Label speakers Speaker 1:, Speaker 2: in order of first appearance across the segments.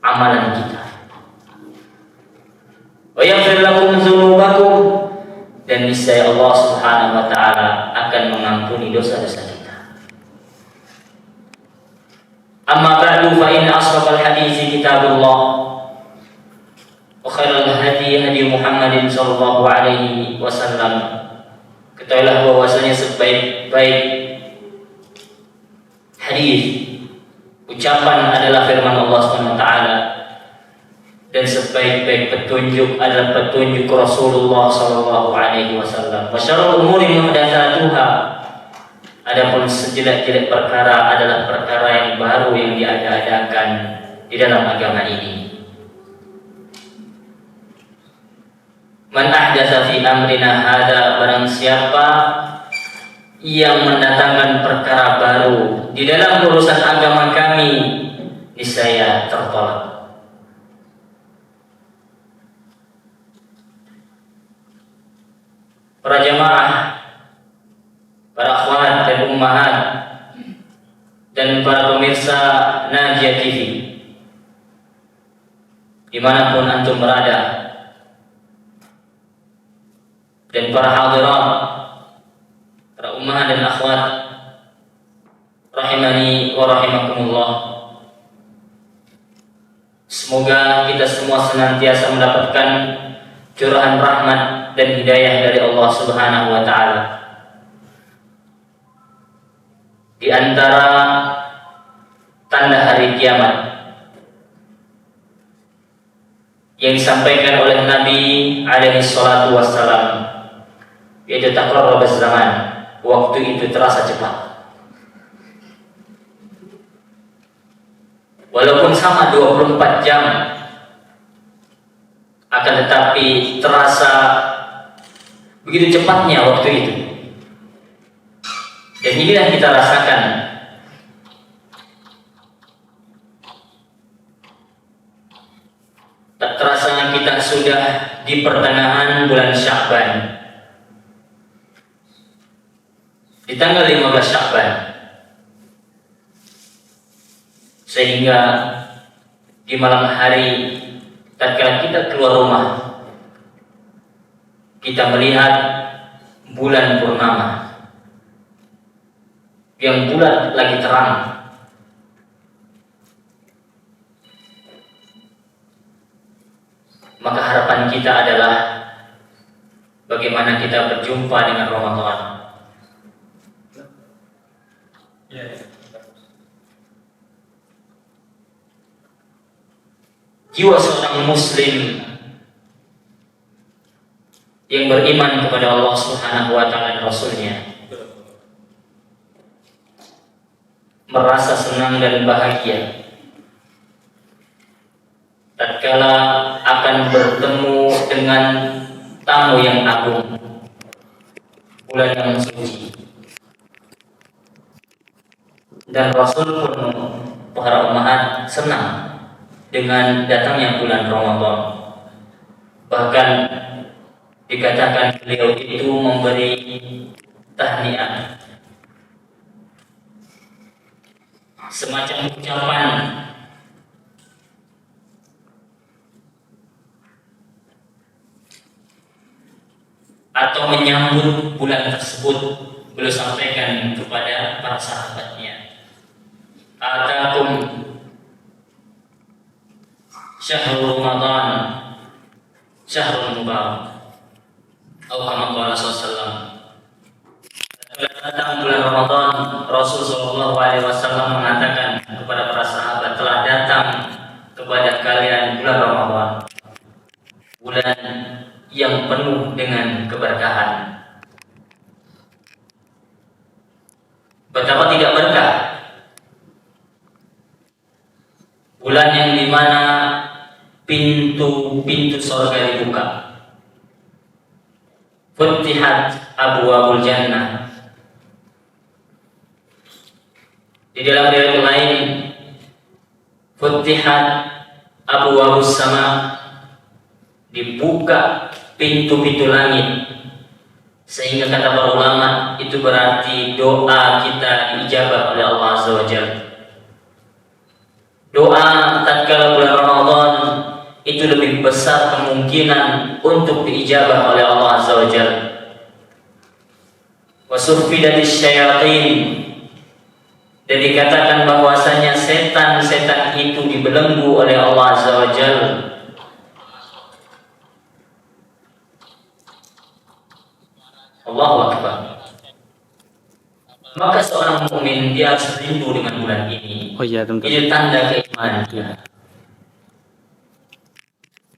Speaker 1: amalan kita. Wa yaghfir lakum dzunubakum, dan niscaya Allah Subhanahu wa taala akan mengampuni dosa-dosa kita. Amma ba'du, fa inna ashrafal hadits kitabullah wa khairal hadi hadi Muhammadin sallallahu alaihi wasallam. Ketahuilah bahwasanya sebaik-baik hadis ucapan adalah firman Allah Subhanahu wa taala, dan sebaik-baik petunjuk adalah petunjuk Rasulullah sallallahu alaihi wasallam. Wa syarrul umuri muhdatsatuha, adapun sejelek-jelek perkara adalah perkara yang baru yang diada-adakan di dalam agama ini. Man ahdatsa fi amrina hadza, barang siapa yang mendatangkan perkara baru di dalam urusan agama kami, niscaya tertolak. Para jamaah, para akhwat dan ummahat, dan para pemirsa Najiyah TV dimanapun antum berada, dan para hadirat, para ummahat dan akhwat rahimani wa rahimakumullah, semoga kita semua senantiasa mendapatkan curahan rahmat dan hidayah dari Allah Subhanahu wa taala. Di antara tanda hari kiamat yang disampaikan oleh Nabi alaihi salatu wassalam, yaitu taqarrabaz zaman, waktu itu terasa cepat. Walaupun sama 24 jam, akan tetapi terasa begitu cepatnya waktu itu. Dan inilah kita rasakan. Tak terasa kita sudah di pertengahan bulan Sya'ban, di tanggal 15 Sya'ban, sehingga di malam hari tatkala kita keluar rumah, kita melihat bulan purnama yang bulat lagi terang. Maka harapan kita adalah bagaimana kita berjumpa dengan Ramadan. Jiwa seorang muslim yang beriman kepada Allah Subhanahu wa taala dan Rasul-Nya merasa senang dan bahagia tatkala akan bertemu dengan tamu yang agung, bulan yang suci. Dan Rasul pun, para ummahat, senang dengan datangnya bulan Ramadan. Bahkan dikatakan beliau itu memberi tahniah, semacam ucapan atau menyambut bulan tersebut. Beliau sampaikan kepada para sahabatnya, atakum syahrul Ramadan syahrul mubarak, atau kama qala sallallahu. Datang bulan Ramadan, Rasul sallallahu alaihi wasallam mengatakan kepada para sahabat, telah datang kepada kalian bulan Ramadan, bulan yang penuh dengan keberkahan. Betapa tidak berkah bulan yang dimana pintu-pintu surga dibuka, futihat abwaabul jannah. Di dalam riwayat lain, futihat abwaabus sama, dibuka pintu-pintu langit. Sehingga kata para ulama, itu berarti doa kita diijabah oleh Allah Azza wa Jalla. Doa tatkala bulan Ramadan besar kemungkinan untuk diijabah oleh Allah Azza wa Jalla. Wa suffidatis syayatin, dan dikatakan bahwasanya setan-setan itu dibelenggu oleh Allah Azza wa Jalla. Allahu Akbar. Maka seorang mukmin dia harus rindu dengan bulan ini.
Speaker 2: Oh iya, tentu.
Speaker 1: Itu tanda keimanan dia.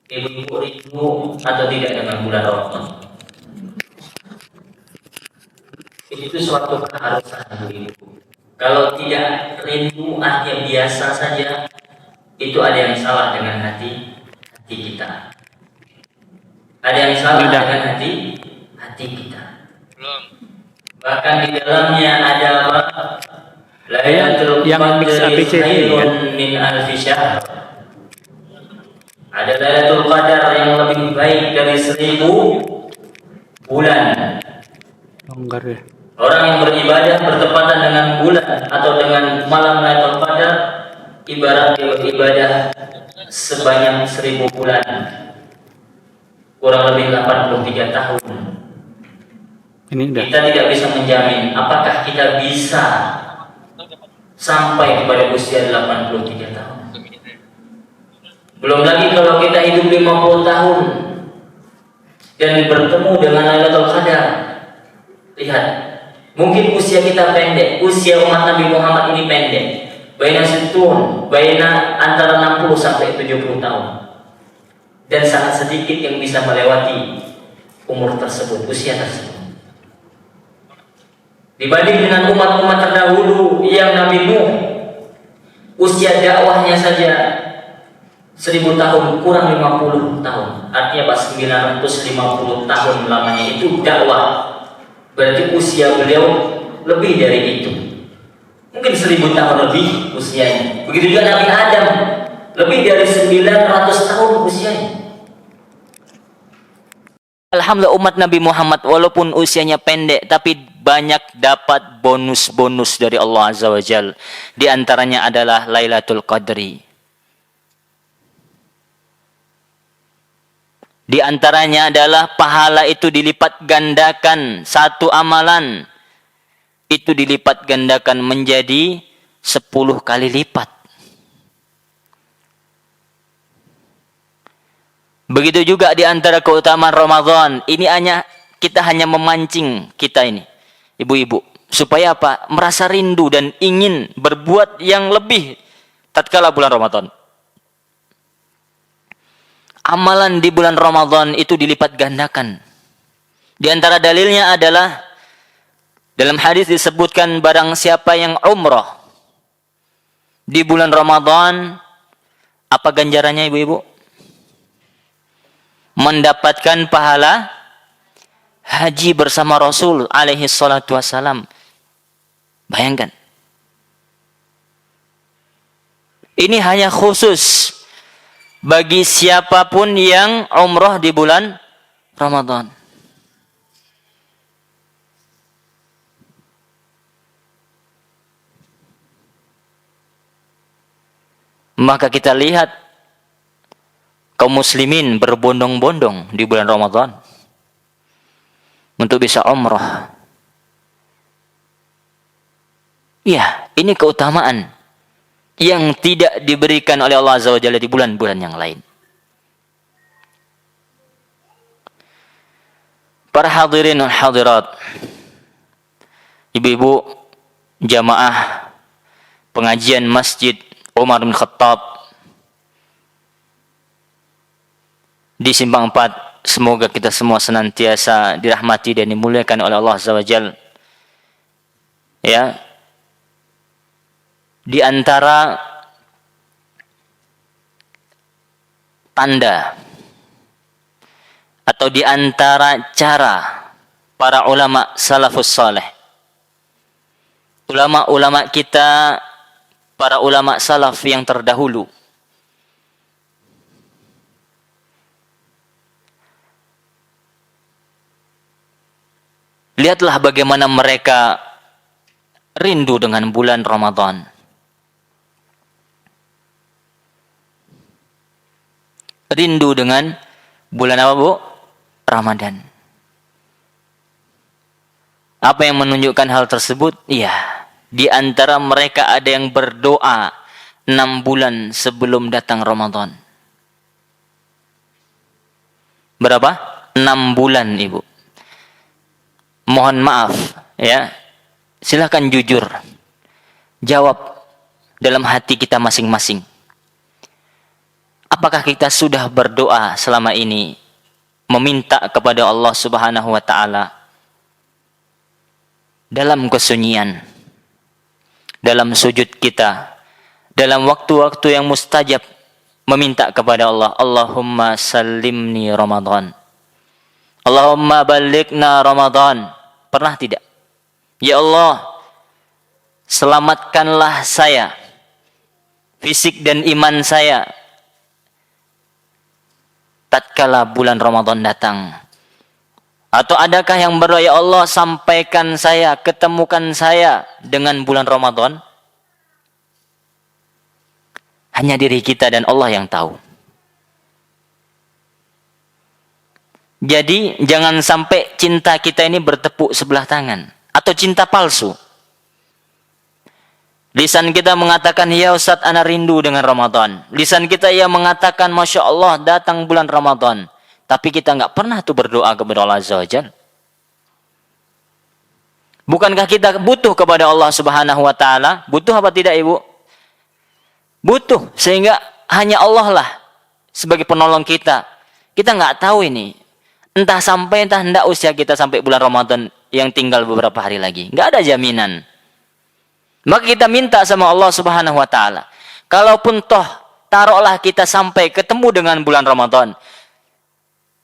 Speaker 1: Ibu-ibu rindu atau tidak dengan bulan Ramadan? Itu suatu keharusan ibu-ibu. Kalau tidak rindu, artinya biasa saja, itu ada yang salah dengan hati kita. Ada yang salah dengan hati kita. Bahkan di dalamnya ada apa? Lailatul Qadri khairun min alfi syahr. Ada Lailatul Qadar yang lebih baik dari 1000 bulan.
Speaker 2: Longgar ya.
Speaker 1: Orang yang beribadah bertepatan dengan bulan atau dengan malam Lailatul Qadar ibarat beribadah sebanyak 1000 bulan, kurang lebih 83 tahun. Kita tidak bisa menjamin apakah kita bisa sampai kepada usia 83 tahun. Belum lagi kalau kita hidup 50 tahun dan bertemu dengan Lailatul Qadar. Lihat, mungkin usia kita pendek, usia umat Nabi Muhammad ini pendek. Baina situn, baina antara 60 sampai 70 tahun. Dan sangat sedikit yang bisa melewati umur tersebut, usia tersebut. Dibanding dengan umat-umat terdahulu yang Nabi Nuh, usia dakwahnya saja 1000 tahun kurang 50 tahun. Artinya pas 950 tahun lamanya itu dakwah. Berarti usia beliau lebih dari itu. Mungkin 1000 tahun lebih usianya. Begitu juga Nabi Adam, lebih dari 900 tahun usianya. Alhamdulillah umat Nabi Muhammad walaupun usianya pendek tapi banyak dapat bonus-bonus dari Allah Azza wa Jalla. Di antaranya adalah Lailatul Qadri. Di antaranya adalah pahala itu dilipat gandakan, satu amalan itu dilipat gandakan menjadi 10 kali lipat. Begitu juga di antara keutamaan Ramadan. Ini kita hanya memancing kita ini, ibu-ibu, supaya apa? Merasa rindu dan ingin berbuat yang lebih tatkala bulan Ramadan. Amalan di bulan Ramadan itu dilipat gandakan. Di antara dalilnya adalah dalam hadis disebutkan barang siapa yang umrah di bulan Ramadan, apa ganjarannya ibu-ibu? Mendapatkan pahala haji bersama Rasul alaihi salatu wassalam. Bayangkan. Ini hanya khusus bagi siapapun yang umrah di bulan Ramadan. Maka kita lihat kaum muslimin berbondong-bondong di bulan Ramadan untuk bisa umrah. Ya, ini keutamaan yang tidak diberikan oleh Allah Azza wa Jalla di bulan-bulan yang lain. Para hadirin dan hadirat, ibu-ibu jamaah pengajian Masjid Umar bin Khattab di Simpang 4, semoga kita semua senantiasa dirahmati dan dimuliakan oleh Allah Azza wa Jalla. Ya. Di antara tanda atau di antara cara para ulama salafus saleh, ulama-ulama kita, para ulama salaf yang terdahulu, lihatlah bagaimana mereka rindu dengan bulan Ramadan.
Speaker 2: rindu dengan bulan apa, Bu? Ramadan. Apa yang menunjukkan hal tersebut? Iya, di antara mereka ada yang berdoa 6 bulan sebelum datang Ramadan. Berapa? 6 bulan, Ibu. Mohon maaf, ya. Silahkan jujur. Jawab dalam hati kita masing-masing. Apakah kita sudah berdoa selama ini meminta kepada Allah Subhanahu wa taala dalam kesunyian, dalam sujud kita, dalam waktu-waktu yang mustajab, meminta kepada Allah, Allahumma salimni Ramadan, Allahumma balighna Ramadan. Pernah tidak? Ya Allah, selamatkanlah saya, fisik dan iman saya, tatkala bulan Ramadan datang. Atau adakah yang berdoa, ya Allah, sampaikan saya, ketemukan saya dengan bulan Ramadan? Hanya diri kita dan Allah yang tahu. Jadi jangan sampai cinta kita ini bertepuk sebelah tangan atau cinta palsu. Lisan kita mengatakan, ya Ustaz, ana rindu dengan Ramadan. Lisan kita ya mengatakan, Masya Allah, datang bulan Ramadan. Tapi kita nggak pernah tuh berdoa kepada Allah Azza wa Jalla. Bukankah kita butuh kepada Allah Subhanahu wa taala? Butuh apa tidak, Ibu? Butuh, sehingga hanya Allah lah sebagai penolong kita. Kita nggak tahu ini. Entah sampai, entah hendak usia kita sampai bulan Ramadan yang tinggal beberapa hari lagi. Nggak ada jaminan. Maka kita minta sama Allah Subhanahu wa taala. Kalaupun toh taruhlah kita sampai ketemu dengan bulan Ramadan,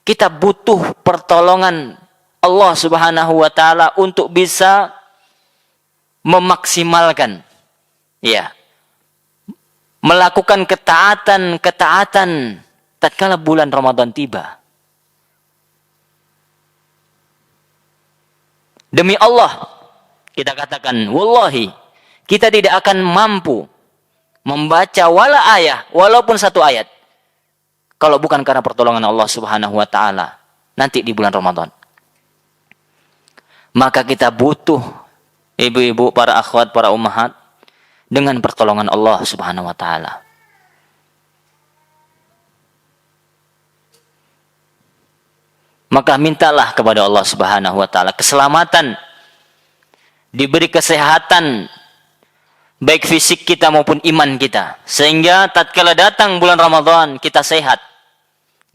Speaker 2: kita butuh pertolongan Allah Subhanahu wa taala untuk bisa memaksimalkan, ya, melakukan ketaatan tatkala bulan Ramadan tiba. Demi Allah, kita katakan, wallahi, kita tidak akan mampu membaca wala ayah, walaupun satu ayat, kalau bukan karena pertolongan Allah Subhanahu wa taala nanti di bulan Ramadan. Maka kita butuh, ibu-ibu, para akhwat, para ummahat, dengan pertolongan Allah Subhanahu wa taala. Maka mintalah kepada Allah Subhanahu wa taala keselamatan, diberi kesehatan baik fisik kita maupun iman kita, sehingga tatkala datang bulan Ramadan kita sehat,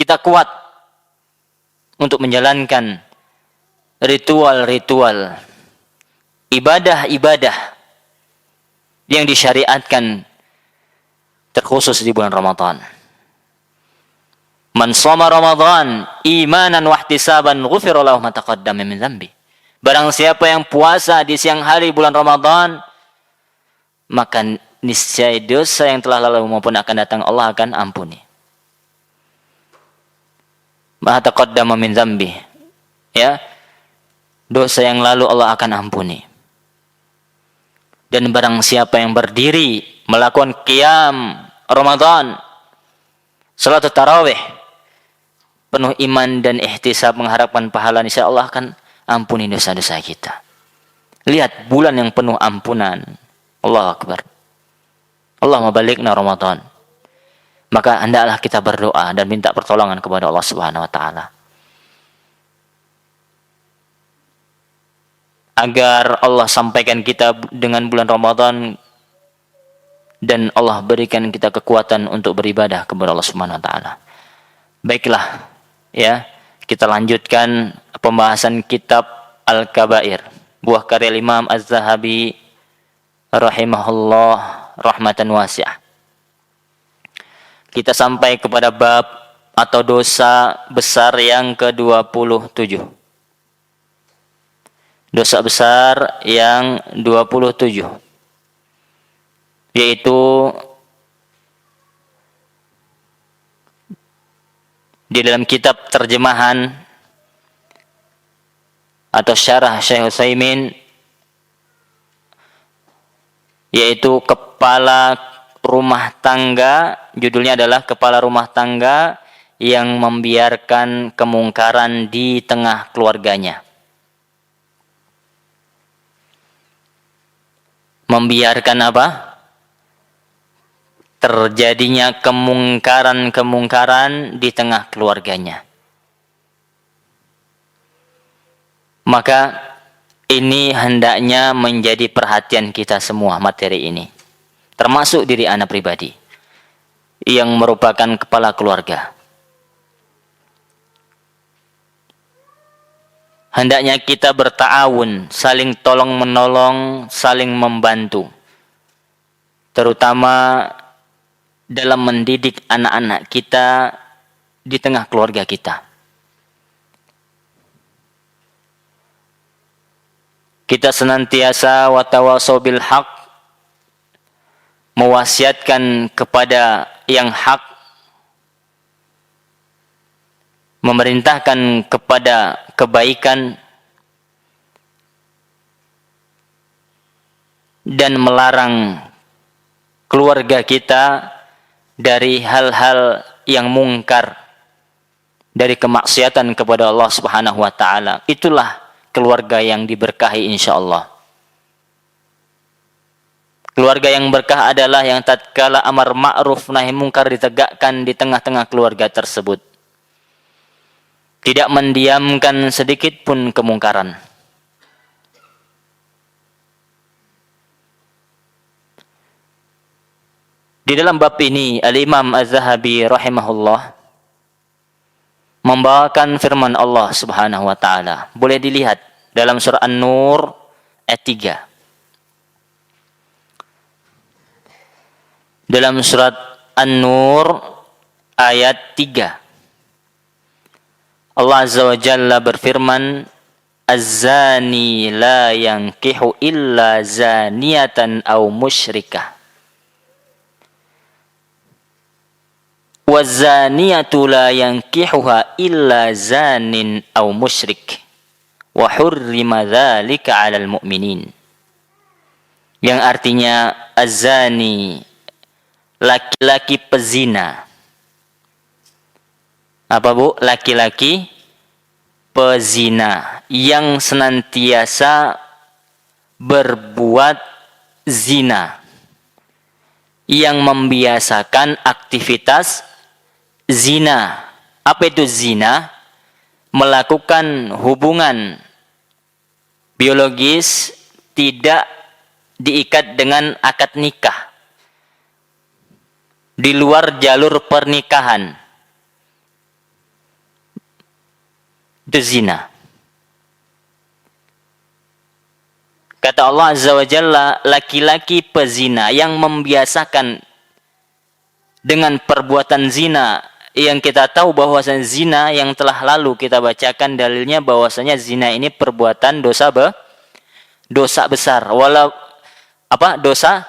Speaker 2: kita kuat untuk menjalankan ritual-ritual, ibadah-ibadah yang disyariatkan terkhusus di bulan Ramadan. Man shoma Ramadan imanan wa ihtisaban ghufira lahu ma taqaddama min dzambi. Barang siapa yang puasa di siang hari bulan Ramadan, maka niscaya dosa yang telah lalu maupun akan datang Allah akan ampuni. Ma taqaddama min dzambi. Ya. Dosa yang lalu Allah akan ampuni. Dan barang siapa yang berdiri melakukan qiyam Ramadan, salat tarawih, penuh iman dan ihtisab mengharapkan pahala, insyaallah akan ampuni dosa-dosa kita. Lihat bulan yang penuh ampunan. Allahu Akbar. Allahumma balighna Ramadan. Maka hendaklah kita berdoa dan minta pertolongan kepada Allah Subhanahu wa taala agar Allah sampaikan kita dengan bulan Ramadan dan Allah berikan kita kekuatan untuk beribadah kepada Allah Subhanahu wa taala. Baiklah, ya, kita lanjutkan pembahasan kitab Al-Kabair, buah karya Imam Az-Zahabi rahimahullah rahmatan wasi'ah. Kita sampai kepada bab atau dosa besar yang ke-27. Dosa besar yang 27, yaitu di dalam kitab terjemahan atau syarah Syekh Utsaimin, yaitu kepala rumah tangga, judulnya adalah kepala rumah tangga yang membiarkan kemungkaran di tengah keluarganya. Membiarkan apa? Terjadinya kemungkaran-kemungkaran di tengah keluarganya. Maka ini hendaknya menjadi perhatian kita semua, materi ini. Termasuk diri anak pribadi yang merupakan kepala keluarga. Hendaknya kita berta'awun, saling tolong-menolong, saling membantu. Terutama dalam mendidik anak-anak kita di tengah keluarga kita. Kita senantiasa watawasau bil haq, mewasiatkan kepada yang hak, memerintahkan kepada kebaikan, dan melarang keluarga kita dari hal-hal yang mungkar, dari kemaksiatan kepada Allah Subhanahu wa taala. Itulah keluarga yang diberkahi insyaallah. Keluarga yang berkah adalah yang tatkala amar ma'ruf nahi mungkar ditegakkan di tengah-tengah keluarga tersebut. Tidak mendiamkan sedikit pun kemungkaran. Di dalam bab ini Al-Imam Az-Zahabi rahimahullah membawakan firman Allah Subhanahu wa taala. Boleh dilihat dalam surah An-Nur ayat 3. Dalam surat An-Nur ayat 3. Allah Azza wa Jalla berfirman, "Az-zani la yankihu illa zaniyatan aw musyrikah. Wazaniyatu la yankihuha illa zanin aw musyrik wa hurrima dzalika 'alal mu'minin." Yang artinya azani, laki-laki pezina. Apa Bu? Laki-laki pezina yang senantiasa berbuat zina, yang membiasakan aktivitas zina. Apa itu zina? Melakukan hubungan biologis tidak diikat dengan akad nikah, di luar jalur pernikahan. Itu zina. Kata Allah Azza wa Jalla, laki-laki pezina yang membiasakan dengan perbuatan zina, yang kita tahu bahwasanya zina yang telah lalu kita bacakan dalilnya bahwasanya zina ini perbuatan dosa besar,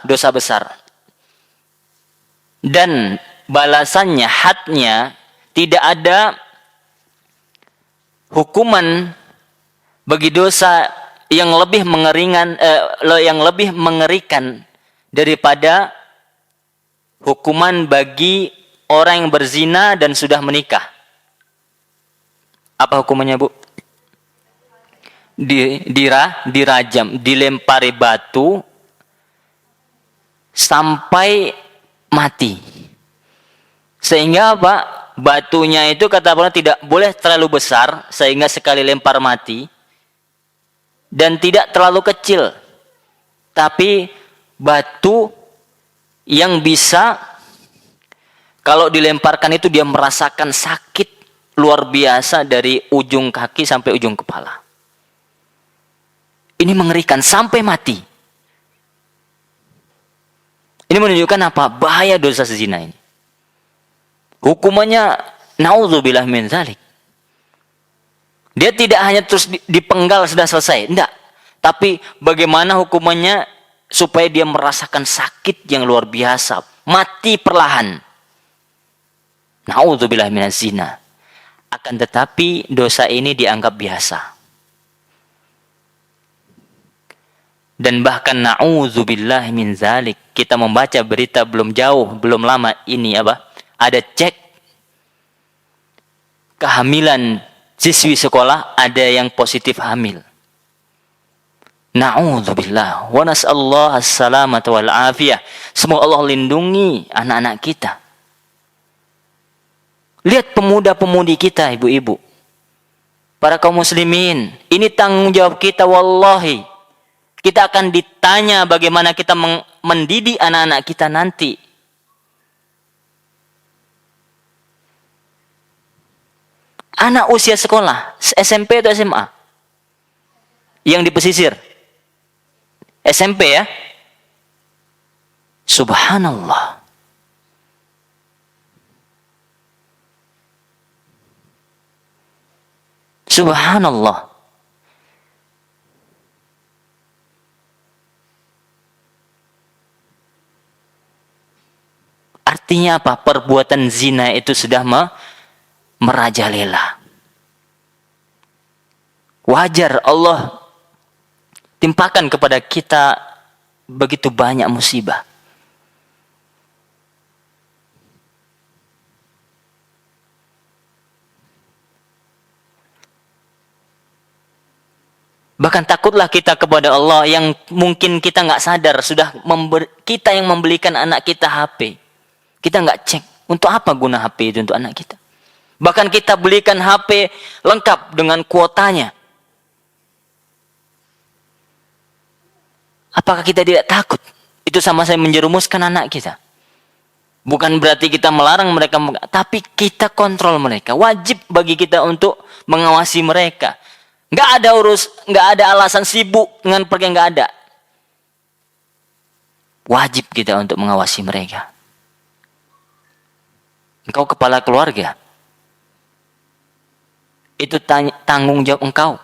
Speaker 2: dosa besar. Dan balasannya, hadnya, tidak ada hukuman bagi dosa yang lebih mengerikan daripada hukuman bagi orang yang berzina dan sudah menikah. Apa hukumannya, Bu? Dirajam, dilempari batu sampai mati. Sehingga apa? Batunya itu kata Allah tidak boleh terlalu besar sehingga sekali lempar mati, dan tidak terlalu kecil, tapi batu yang bisa kalau dilemparkan itu dia merasakan sakit luar biasa dari ujung kaki sampai ujung kepala. Ini mengerikan sampai mati. Ini menunjukkan apa? Bahaya dosa zina ini. Hukumannya naudzubillah min dzalik. Dia tidak hanya terus dipenggal sudah selesai, enggak. Tapi bagaimana hukumannya supaya dia merasakan sakit yang luar biasa, mati perlahan. Naudzubillah minaz zina. Akan tetapi dosa ini dianggap biasa. Dan bahkan naudzubillah min dzalik, kita membaca berita belum jauh, belum lama ini apa? Ada cek kehamilan siswi sekolah ada yang positif hamil. Na'udzubillah wa nas'allahu as-salamata wal afiyah. Semoga Allah lindungi anak-anak kita. Lihat pemuda-pemudi kita, ibu-ibu. Para kaum muslimin, ini tanggung jawab kita wallahi. Kita akan ditanya bagaimana kita mendidik anak-anak kita nanti. Anak usia sekolah, SMP atau SMA? Yang di pesisir. SMP ya. Subhanallah. Subhanallah. Artinya apa? Perbuatan zina itu sudah merajalela. Wajar Allah timpakan kepada kita begitu banyak musibah. Bahkan takutlah kita kepada Allah yang mungkin kita nggak sadar sudah kita yang membelikan anak kita HP. Kita nggak cek untuk apa guna HP itu untuk anak kita. Bahkan kita belikan HP lengkap dengan kuotanya. Apakah kita tidak takut? Itu sama saya menjerumuskan anak kita. Bukan berarti kita melarang mereka, tapi kita kontrol mereka. Wajib bagi kita untuk mengawasi mereka. Nggak ada alasan sibuk dengan pergi, nggak ada. Wajib kita untuk mengawasi mereka. Engkau kepala keluarga. Itu tanggung jawab engkau.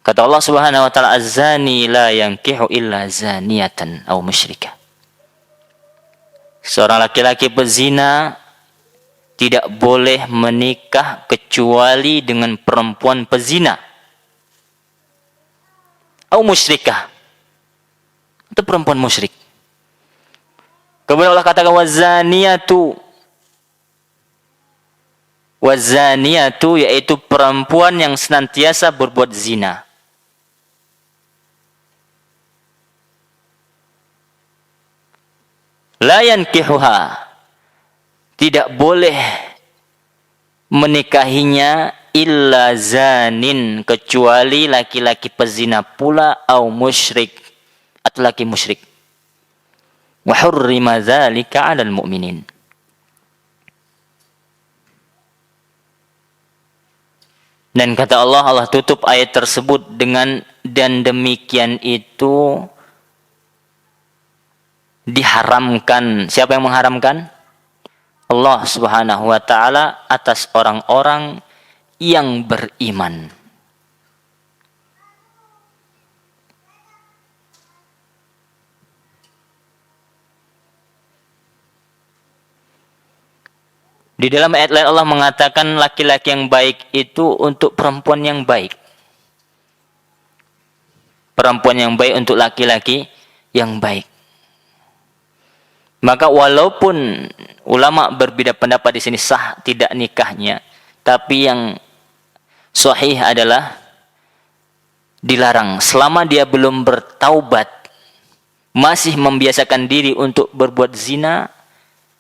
Speaker 2: Kata Allah Subhanahu wa taala, az-zani la yankihu illa zaniyatan aw musyrikah. Seorang laki-laki pezina tidak boleh menikah kecuali dengan perempuan pezina. Atau musyrikah. Itu perempuan musyrik. Kemudian Allah katakan wazaniyatu yaitu perempuan yang senantiasa berbuat zina. La yankihuha, tidak boleh menikahinya illa zanin, kecuali laki-laki pezina pula, au musyrik, atau laki musyrik. Wa hurrima dzalika 'alal mu'minin. Dan kata Allah, Allah tutup ayat tersebut dengan dan demikian itu diharamkan. Siapa yang mengharamkan? Allah Subhanahu wa taala atas orang-orang yang beriman. Di dalam ayat lain Allah mengatakan laki-laki yang baik itu untuk perempuan yang baik. Perempuan yang baik untuk laki-laki yang baik. Maka walaupun ulama berbeda pendapat di sini sah tidak nikahnya, tapi yang sahih adalah dilarang selama dia belum bertaubat, masih membiasakan diri untuk berbuat zina,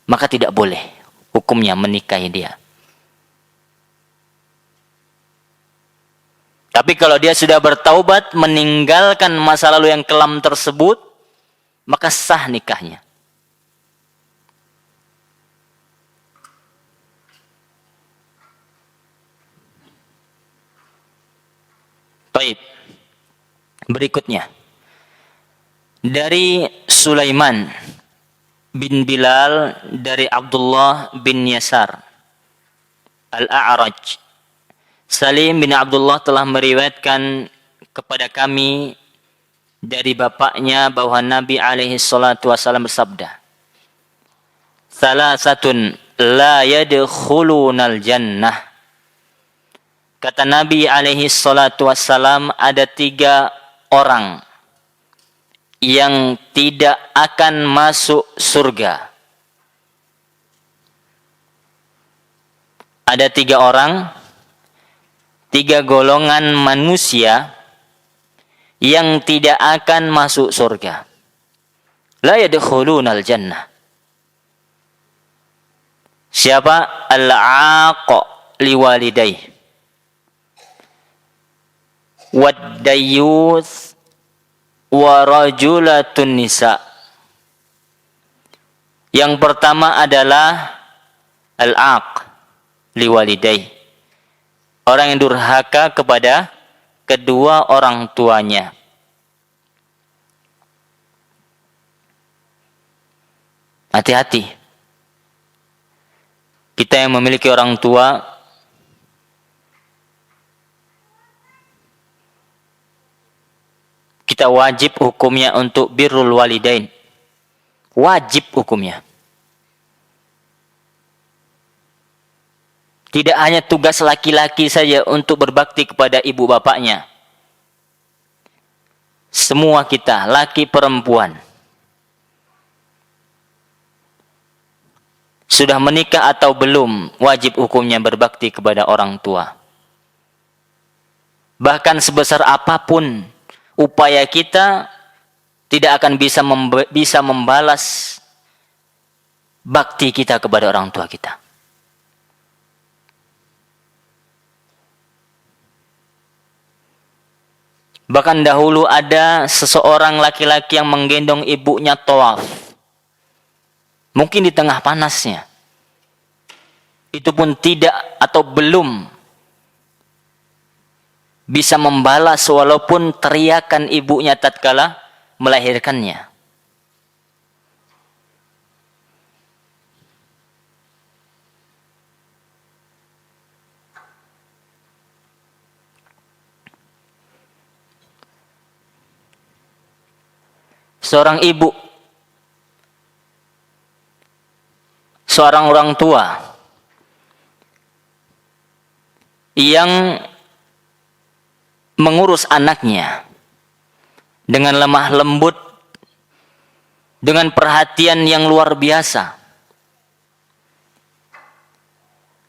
Speaker 2: maka tidak boleh hukumnya menikahi dia. Tapi kalau dia sudah bertaubat, meninggalkan masa lalu yang kelam tersebut, maka sah nikahnya. Baik. Berikutnya. Dari Sulaiman bin Bilal dari Abdullah bin Yasar Al-A'raj. Salim bin Abdullah telah meriwayatkan kepada kami dari bapaknya bahwa Nabi alaihi salatu wasallam bersabda, "Salasatun la yadkhulunal jannah." Kata Nabi alaihi salatu wassalam, ada 3 orang yang tidak akan masuk surga. ada 3 orang, 3 golongan manusia yang tidak akan masuk surga. La yadkhulunal jannah. Siapa? Al-'aq liwalidayh, wad-dayyuth, wa rajulatun nisa. Yang pertama adalah al-'aq liwalidayh, orang yang durhaka kepada kedua orang tuanya. Hati-hati. Kita yang memiliki orang tua, kita wajib hukumnya untuk birrul walidain. Wajib hukumnya. Tidak hanya tugas laki-laki saja untuk berbakti kepada ibu bapaknya. Semua kita, laki perempuan, sudah menikah atau belum, wajib hukumnya berbakti kepada orang tua. Bahkan sebesar apapun upaya kita, tidak akan bisa membalas bakti kita kepada orang tua kita. Bahkan dahulu ada seseorang laki-laki yang menggendong ibunya tawaf. Mungkin di tengah panasnya. Itu pun tidak atau belum bisa membalas walaupun teriakan ibunya tatkala melahirkannya. Seorang ibu, seorang orang tua yang mengurus anaknya dengan lemah lembut, dengan perhatian yang luar biasa,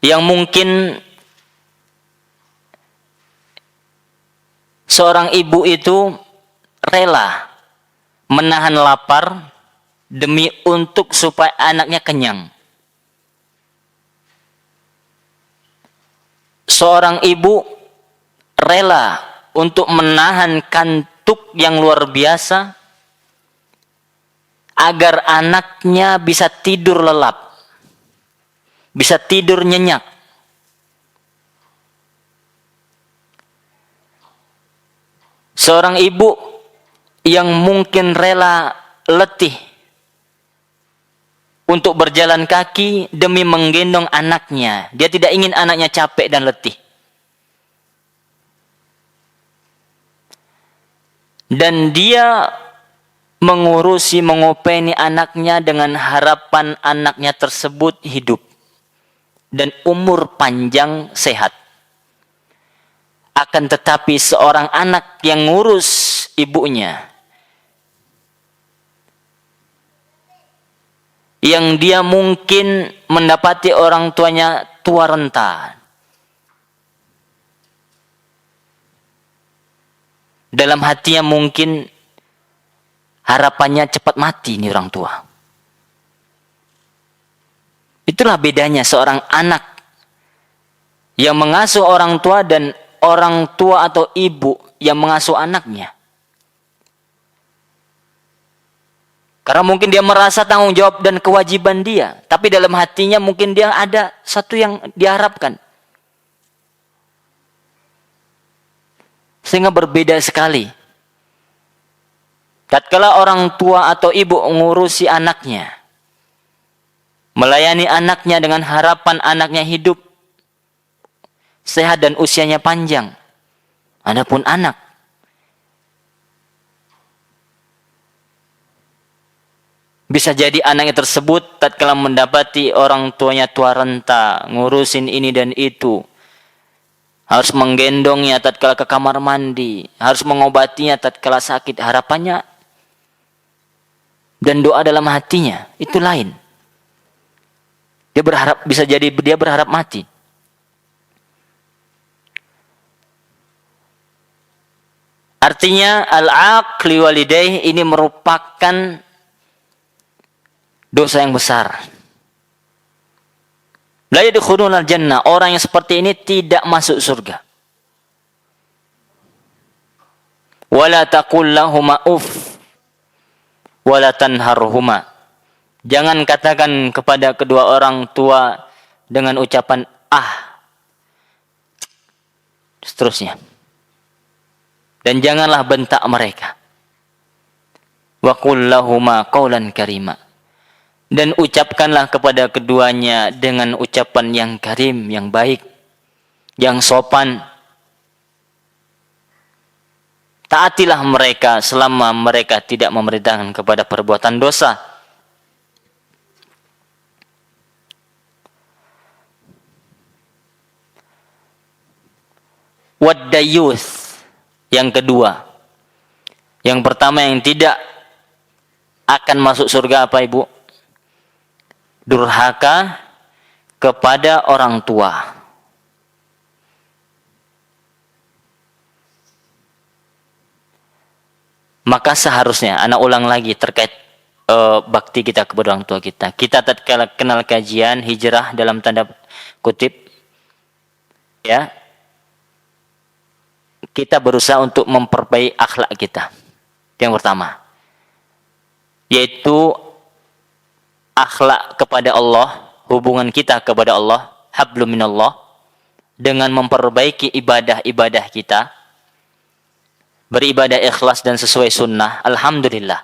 Speaker 2: yang mungkin seorang ibu itu rela menahan lapar demi untuk supaya anaknya kenyang. Seorang ibu rela untuk menahan kantuk yang luar biasa agar anaknya bisa tidur lelap, bisa tidur nyenyak. Seorang ibu yang mungkin rela letih untuk berjalan kaki demi menggendong anaknya. Dia tidak ingin anaknya capek dan letih. Dan dia mengurusi, mengopeni anaknya dengan harapan anaknya tersebut hidup dan umur panjang sehat. Akan tetapi seorang anak yang ngurus ibunya, yang dia mungkin mendapati orang tuanya tua renta, dalam hatinya mungkin harapannya cepat mati nih orang tua. Itulah bedanya seorang anak yang mengasuh orang tua dan orang tua atau ibu yang mengasuh anaknya. Karena mungkin dia merasa tanggung jawab dan kewajiban dia. Tapi dalam hatinya mungkin dia ada satu yang diharapkan. Sehingga berbeda sekali. Tatkala orang tua atau ibu mengurusi anaknya, melayani anaknya dengan harapan anaknya hidup, sehat dan usianya panjang. Adapun anak, bisa jadi anaknya tersebut tatkala mendapati orang tuanya tua renta, ngurusin ini dan itu, harus menggendongnya tatkala ke kamar mandi, harus mengobatinya tatkala sakit, harapannya dan doa dalam hatinya itu lain. Dia berharap, bisa jadi dia berharap mati. Artinya al-aq liwalidayh ini merupakan dosa yang besar. La yadkhulunal jannah, orang yang seperti ini tidak masuk surga. Wala taqul lahuma uff wala tanharhuma. Jangan katakan kepada kedua orang tua dengan ucapan seterusnya. Dan janganlah bentak mereka. Wa qul lahuma qawlan karima. Dan ucapkanlah kepada keduanya dengan ucapan yang karim, yang baik, yang sopan. Taatilah mereka selama mereka tidak memerintahkan kepada perbuatan dosa. Waddayuth, yang kedua. Yang pertama yang tidak akan masuk surga apa ibu? Durhaka kepada orang tua. Maka seharusnya, anak ulang lagi terkait bakti kita kepada orang tua kita. Kita tatkala kenal kajian hijrah dalam tanda kutip, ya, kita berusaha untuk memperbaiki akhlak kita. Yang pertama, yaitu akhlak kepada Allah, hubungan kita kepada Allah, hablum minallah, dengan memperbaiki ibadah-ibadah kita, beribadah ikhlas dan sesuai sunnah. Alhamdulillah,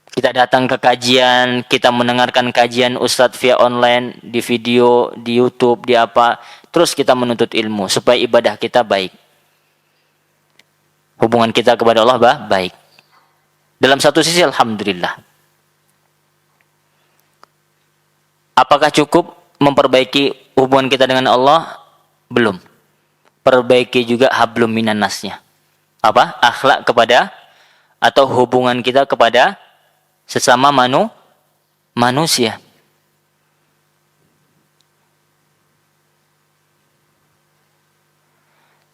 Speaker 2: kita datang ke kajian, kita mendengarkan kajian ustadz via online, di video, di YouTube, di apa, terus kita menuntut ilmu supaya ibadah kita baik, hubungan kita kepada Allah baik. Dalam satu sisi alhamdulillah. Apakah cukup memperbaiki hubungan kita dengan Allah? Belum. Perbaiki juga hablum minan nasnya. Apa? Akhlak kepada atau hubungan kita kepada sesama manusia.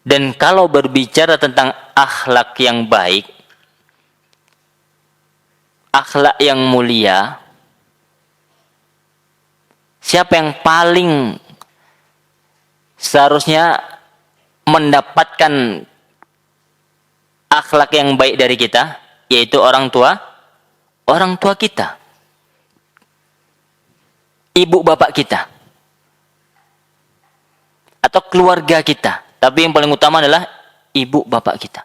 Speaker 2: Dan kalau berbicara tentang akhlak yang baik, akhlak yang mulia, siapa yang paling seharusnya mendapatkan akhlak yang baik dari kita? Yaitu orang tua kita, ibu bapak kita, atau keluarga kita. Tapi yang paling utama adalah ibu bapak kita.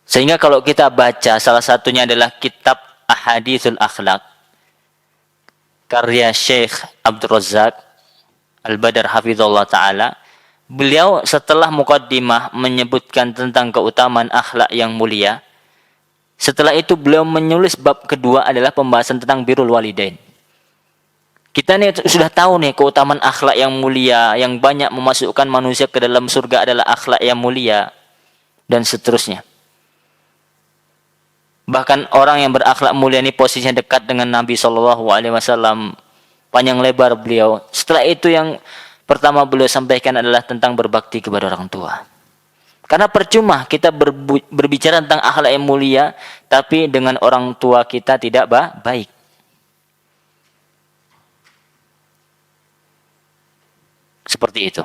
Speaker 2: Sehingga kalau kita baca, salah satunya adalah kitab Ahaditsul Akhlaq, karya Syekh Abdul Razak Al-Badar hafizallahu ta'ala. Beliau setelah muqaddimah menyebutkan tentang keutamaan akhlak yang mulia, setelah itu beliau menulis bab kedua adalah pembahasan tentang birrul walidain. Kita nih sudah tahu nih keutamaan akhlak yang mulia, yang banyak memasukkan manusia ke dalam surga adalah akhlak yang mulia, dan seterusnya. Bahkan orang yang berakhlak mulia ini posisinya dekat dengan Nabi SAW, panjang lebar beliau. Setelah itu yang pertama beliau sampaikan adalah tentang berbakti kepada orang tua. Karena percuma kita berbicara tentang akhlak yang mulia, tapi dengan orang tua kita tidak baik. Seperti itu.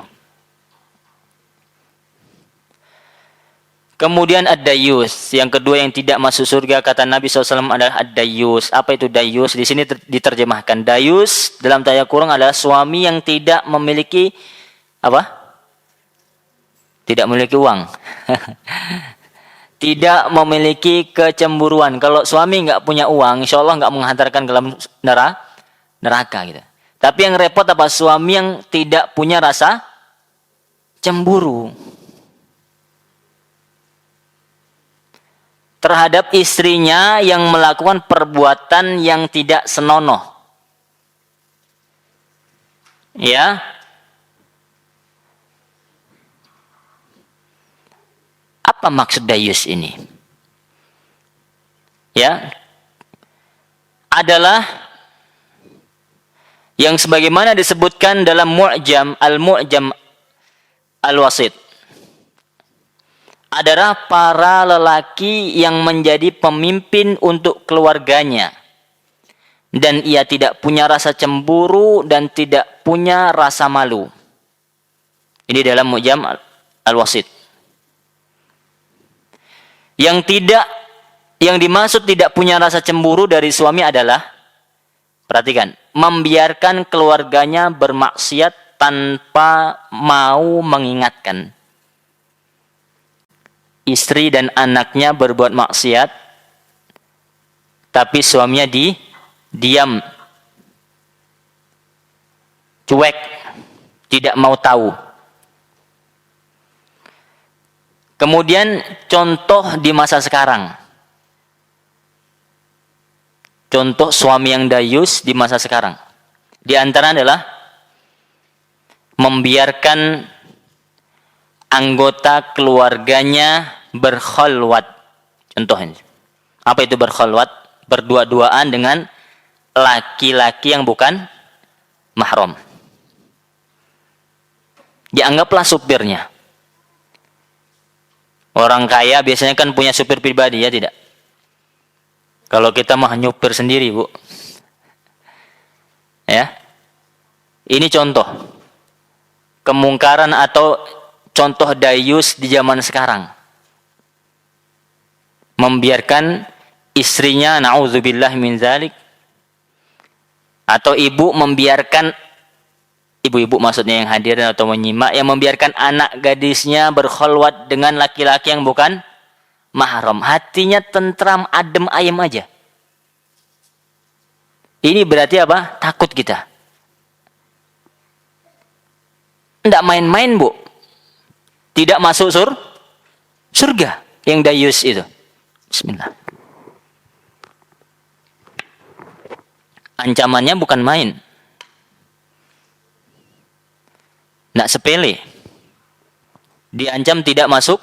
Speaker 2: Kemudian ad-dayyus, yang kedua yang tidak masuk surga kata Nabi SAW adalah ad-dayyus. Apa itu dayyus? Di sini diterjemahkan. Dayyus dalam tanda kurung adalah suami yang tidak memiliki apa? Tidak memiliki uang. Tidak memiliki kecemburuan. Kalau suami nggak punya uang, insya Allah nggak menghantarkan ke dalam neraka gitu. Tapi yang repot apa? Suami yang tidak punya rasa cemburu terhadap istrinya yang melakukan perbuatan yang tidak senonoh. Ya. Apa maksud dayus ini? Ya. Adalah yang sebagaimana disebutkan dalam Mu'jam, Al-Mu'jam al-wasit adalah para lelaki yang menjadi pemimpin untuk keluarganya dan ia tidak punya rasa cemburu dan tidak punya rasa malu. Ini dalam Mu'jam al-Wasit. Yang dimaksud tidak punya rasa cemburu dari suami adalah, perhatikan, membiarkan keluarganya bermaksiat tanpa mau mengingatkan. Istri dan anaknya berbuat maksiat, tapi suaminya diam, cuek, tidak mau tahu. Kemudian contoh di masa sekarang. Contoh suami yang dayus di masa sekarang. Di antara adalah membiarkan anggota keluarganya berkhalwat. Contohnya. Apa itu berkhalwat? Berdua-duaan dengan laki-laki yang bukan mahram. Dianggaplah supirnya. Orang kaya biasanya kan punya supir pribadi, ya tidak? Kalau kita mah nyupir sendiri, Bu. Ya. Ini contoh kemungkaran atau contoh dayus di zaman sekarang. Membiarkan istrinya, na'udzubillah min dzalik, atau ibu membiarkan, ibu-ibu maksudnya yang hadir atau menyimak, yang membiarkan anak gadisnya berkhalwat dengan laki-laki yang bukan mahram. Hatinya tentram, adem ayem aja. Ini berarti apa? Takut kita. Tidak main-main, Bu. Tidak masuk surga yang dayus itu. Bismillah. Ancamannya bukan main. Tidak sepele. Diancam tidak masuk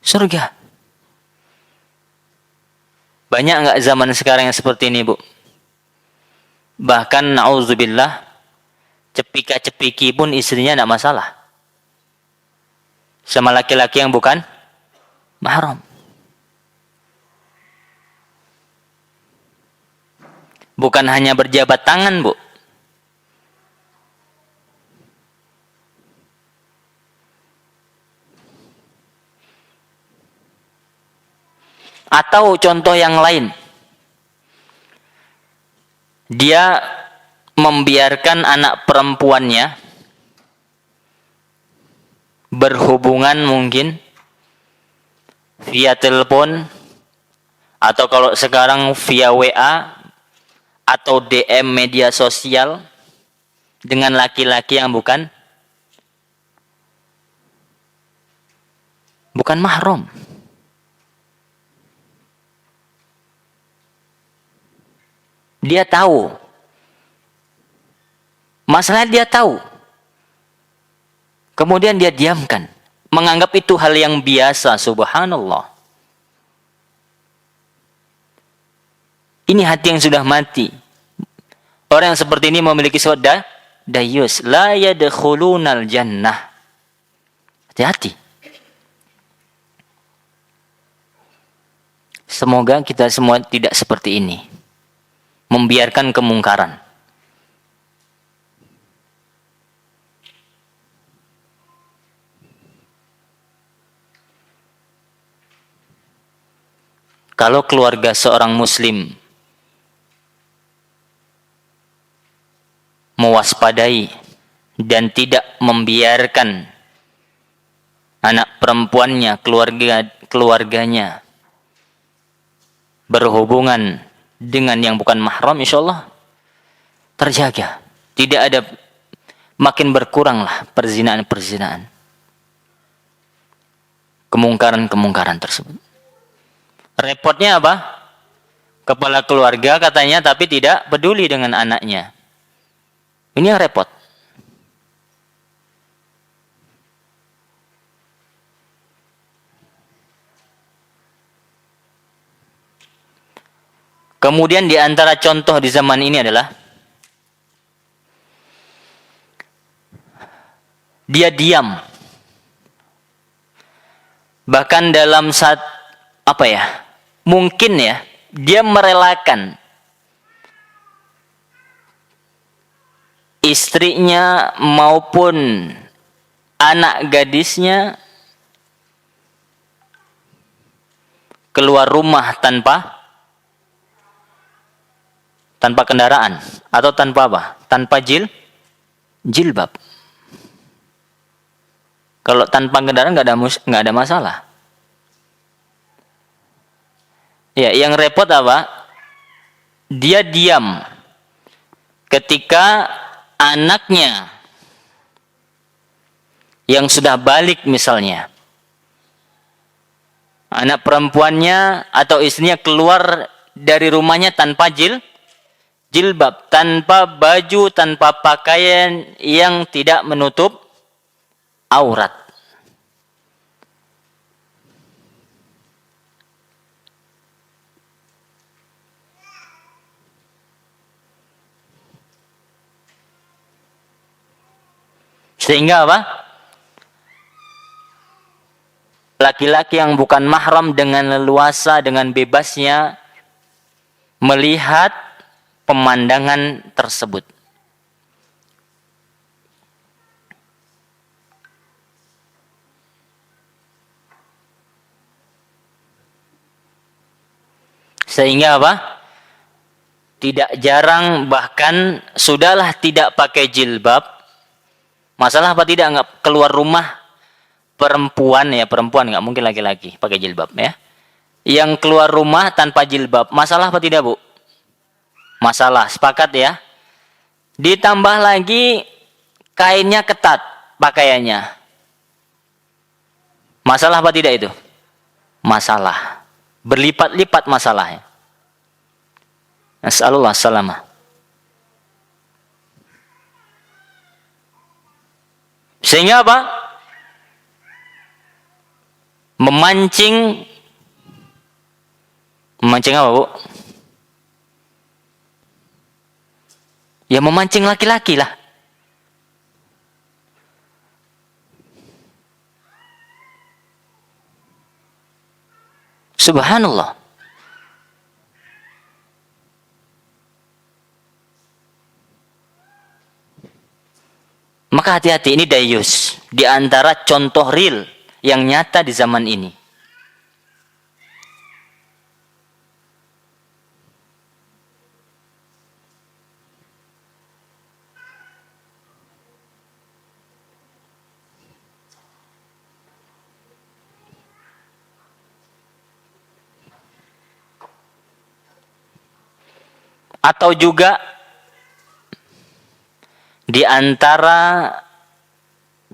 Speaker 2: surga. Banyak enggak zaman sekarang yang seperti ini, Bu? Bahkan na'udzubillah, cepika-cepiki pun istrinya tidak masalah. Sama laki-laki yang bukan mahram. Bukan hanya berjabat tangan, Bu. Atau contoh yang lain. Dia membiarkan anak perempuannya berhubungan mungkin via telepon, atau kalau sekarang via WA atau DM media sosial dengan laki-laki yang bukan mahram. Dia tahu. Masalahnya dia tahu. Kemudian dia diamkan. Menganggap itu hal yang biasa, subhanallah. Ini hati yang sudah mati. Orang yang seperti ini memiliki sifat dayus. La yadkhulunal jannah. Hati-hati. Semoga kita semua tidak seperti ini. Membiarkan kemungkaran. Kalau keluarga seorang muslim mewaspadai dan tidak membiarkan anak perempuannya, keluarganya berhubungan dengan yang bukan mahram, insyaallah terjaga. Tidak ada, makin berkuranglah perzinaan-perzinaan, kemungkaran-kemungkaran tersebut. Repotnya apa? Kepala keluarga katanya, tapi tidak peduli dengan anaknya. Ini yang repot. Kemudian di antara contoh di zaman ini adalah dia diam. Bahkan dalam saat apa ya? Mungkin ya, dia merelakan istrinya maupun anak gadisnya keluar rumah tanpa kendaraan atau tanpa apa? Tanpa jilbab. Kalau tanpa kendaraan nggak ada masalah. Ya, yang repot apa? Dia diam ketika anaknya yang sudah balik misalnya, anak perempuannya atau istrinya keluar dari rumahnya tanpa jilbab, tanpa baju, tanpa pakaian yang tidak menutup aurat. Sehingga apa? Laki-laki yang bukan mahram dengan leluasa, dengan bebasnya melihat pemandangan tersebut. Sehingga apa? Tidak jarang, bahkan sudahlah tidak pakai jilbab. Masalah apa tidak? Nggak keluar rumah perempuan ya, perempuan nggak mungkin laki-laki pakai jilbab ya. Yang keluar rumah tanpa jilbab, masalah apa tidak, Bu? Masalah, sepakat ya. Ditambah lagi kainnya ketat pakaiannya. Masalah apa tidak itu? Masalah. Berlipat-lipat masalahnya. Nas'alullah salamah. Sehingga apa? Memancing apa, Bu? Ya memancing laki-laki lah. Subhanallah. Maka hati-hati, ini dayus. Di antara contoh real yang nyata di zaman ini. Atau juga di antara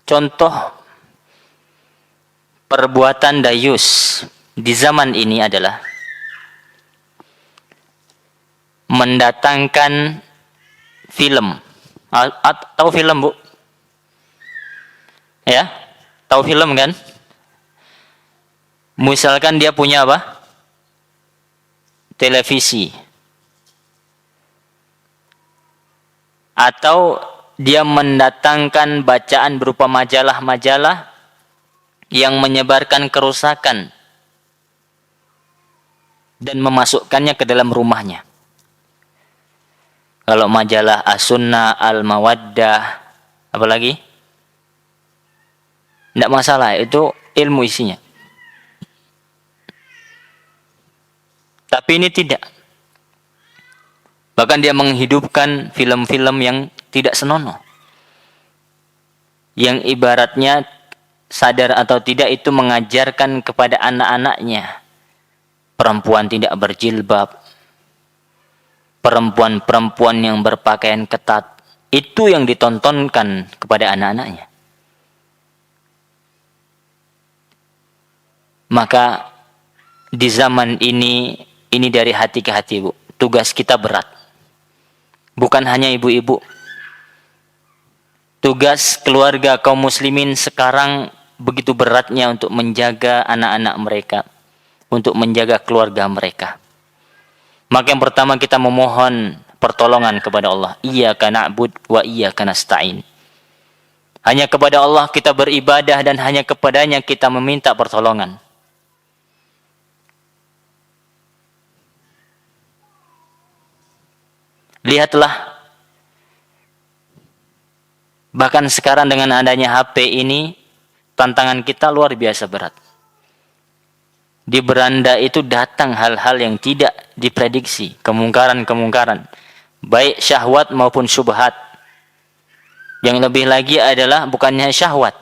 Speaker 2: contoh perbuatan dayus di zaman ini adalah mendatangkan film. Tahu film, Bu? Ya? Tahu film kan? Misalkan dia punya apa? Televisi. Atau dia mendatangkan bacaan berupa majalah-majalah yang menyebarkan kerusakan dan memasukkannya ke dalam rumahnya. Kalau majalah As-Sunnah, Al-Mawaddah, apa lagi? Tidak masalah, itu ilmu isinya. Tapi ini tidak. Bahkan dia menghidupkan film-film yang tidak senonoh. Yang ibaratnya sadar atau tidak itu mengajarkan kepada anak-anaknya. Perempuan tidak berjilbab. Perempuan-perempuan yang berpakaian ketat. Itu yang ditontonkan kepada anak-anaknya. Maka di zaman ini dari hati ke hati, Bu. Tugas kita berat. Bukan hanya ibu-ibu. Tugas keluarga kaum muslimin sekarang begitu beratnya untuk menjaga anak-anak mereka. Untuk menjaga keluarga mereka. Maka yang pertama kita memohon pertolongan kepada Allah. Iyyaka na'bud wa iyyaka nasta'in. Hanya kepada Allah kita beribadah dan hanya kepadanya kita meminta pertolongan. Lihatlah, bahkan sekarang dengan adanya HP ini, tantangan kita luar biasa berat. Di beranda itu datang hal-hal yang tidak diprediksi, kemungkaran-kemungkaran, baik syahwat maupun syubhat. Yang lebih lagi adalah bukannya syahwat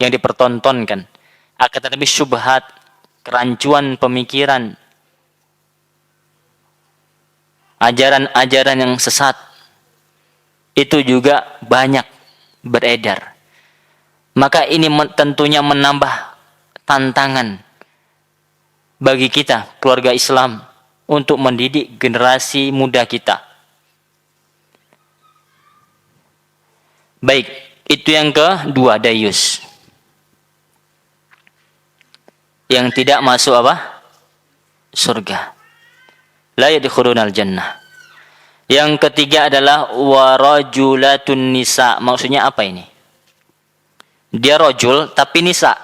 Speaker 2: yang dipertontonkan, akan tetapi syubhat, kerancuan pemikiran, ajaran-ajaran yang sesat, itu juga banyak beredar. Maka ini tentunya menambah tantangan bagi kita, keluarga Islam, untuk mendidik generasi muda kita. Baik, itu yang kedua, dayus. Yang tidak masuk apa? Surga. La yadkhulunal jannah. Yang ketiga adalah warajulatun nisa. Maksudnya apa ini? Dia rojul tapi nisa.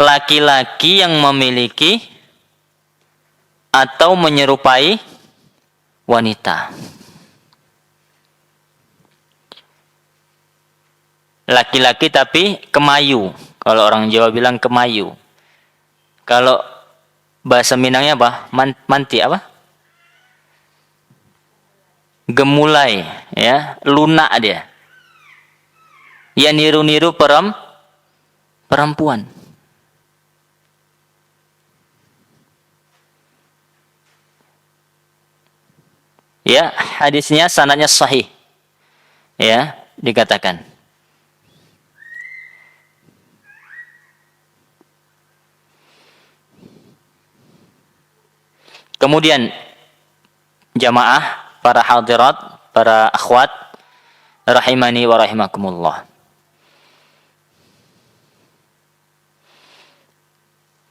Speaker 2: Laki-laki yang memiliki atau menyerupai wanita. Laki-laki tapi kemayu. Kalau orang Jawa bilang kemayu. Kalau bahasa Minangnya apa? Manti apa? Gemulai, ya, lunak dia. Ya niru-niru perempuan. Ya, hadisnya sanadnya sahih. Ya, dikatakan. Kemudian jamaah, para hadirat, para akhwat rahimani wa rahimakumullah.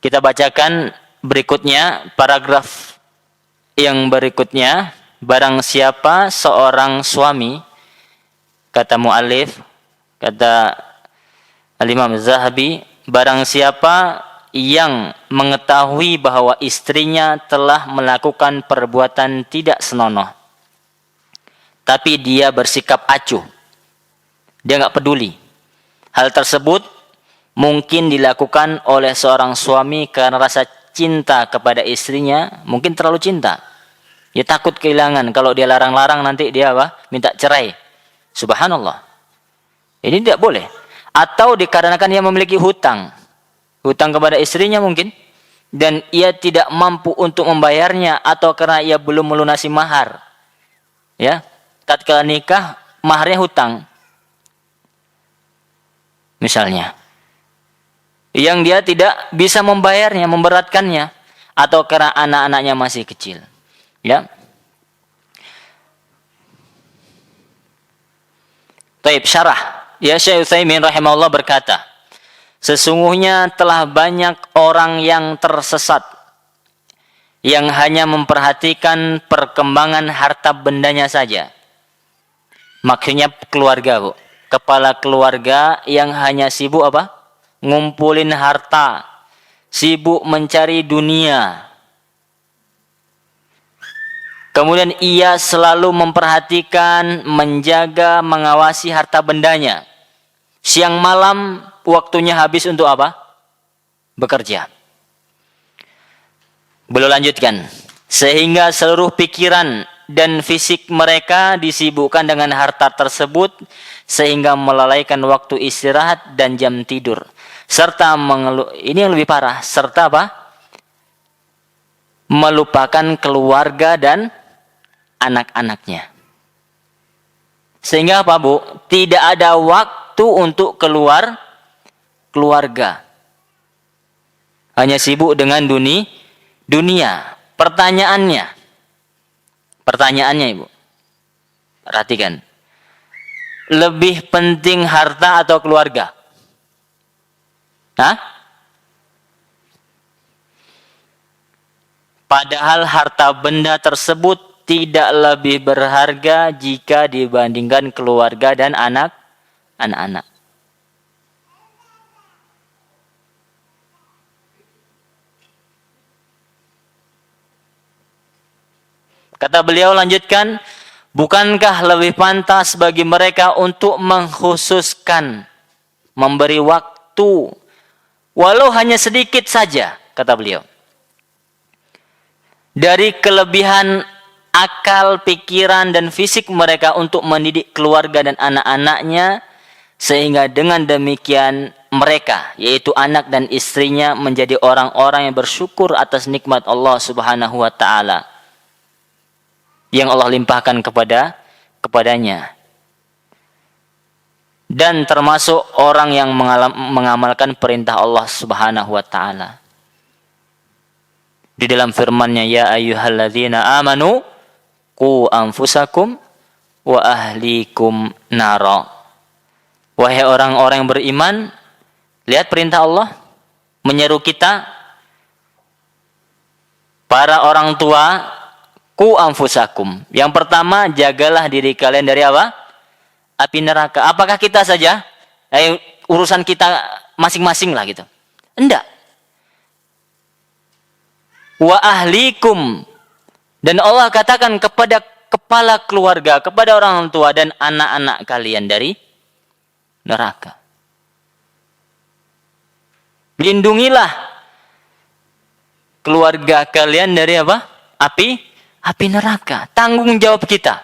Speaker 2: Kita bacakan berikutnya, paragraf yang berikutnya. Barang siapa seorang suami, kata mu'alif, kata Al-Imam Zahabi, barang siapa yang mengetahui bahwa istrinya telah melakukan perbuatan tidak senonoh, tapi dia bersikap acuh, dia nggak peduli. Hal tersebut mungkin dilakukan oleh seorang suami karena rasa cinta kepada istrinya, mungkin terlalu cinta. Dia takut kehilangan, kalau dia larang-larang nanti dia apa? Minta cerai. Subhanallah. Ini tidak boleh. Atau dikarenakan dia memiliki hutang. Hutang kepada istrinya mungkin. Dan ia tidak mampu untuk membayarnya, atau karena ia belum melunasi mahar. Ya, tatkala nikah maharnya hutang. Misalnya. Yang dia tidak bisa membayarnya, memberatkannya, atau karena anak-anaknya masih kecil. Ya. Taib, syarah. Ya, Syekh Utsaimin rahimahullah berkata, sesungguhnya telah banyak orang yang tersesat, yang hanya memperhatikan perkembangan harta bendanya saja. Maksudnya keluarga, Bu. Kepala keluarga yang hanya sibuk apa? Ngumpulin harta, sibuk mencari dunia. Kemudian ia selalu memperhatikan, menjaga, mengawasi harta bendanya. Siang malam waktunya habis untuk apa? Bekerja. Beliau lanjutkan. Sehingga seluruh pikiran dan fisik mereka disibukkan dengan harta tersebut, sehingga melalaikan waktu istirahat dan jam tidur. Serta ini yang lebih parah. Serta apa? Melupakan keluarga dan anak-anaknya. Sehingga apa, Bu? Tidak ada waktu untuk keluarga. Hanya sibuk dengan dunia. Pertanyaannya, Ibu. Perhatikan. Lebih penting harta atau keluarga? Hah? Padahal harta benda tersebut tidak lebih berharga jika dibandingkan keluarga dan anak-anak. Kata beliau lanjutkan, bukankah lebih pantas bagi mereka untuk mengkhususkan, memberi waktu, walau hanya sedikit saja, kata beliau, dari kelebihan akal, pikiran, dan fisik mereka untuk mendidik keluarga dan anak-anaknya, sehingga dengan demikian mereka, yaitu anak dan istrinya, menjadi orang-orang yang bersyukur atas nikmat Allah Subhanahu wa Ta'ala yang Allah limpahkan kepadanya, dan termasuk orang yang mengamalkan perintah Allah Subhanahu wa Ta'ala. Di dalam firman-Nya, ya ayyuhalladzina amanu qu anfusakum wa ahlikum nara. Wahai orang-orang yang beriman, lihat perintah Allah menyeru kita, para orang tua, qu anfusakum. Yang pertama, jagalah diri kalian dari apa? Api neraka. Apakah kita saja? Urusan kita masing-masing lah gitu. Enggak. Wa ahlikum. Dan Allah katakan kepada kepala keluarga, kepada orang tua dan anak-anak kalian dari neraka. Lindungilah keluarga kalian dari apa? Api neraka. Tanggung jawab kita.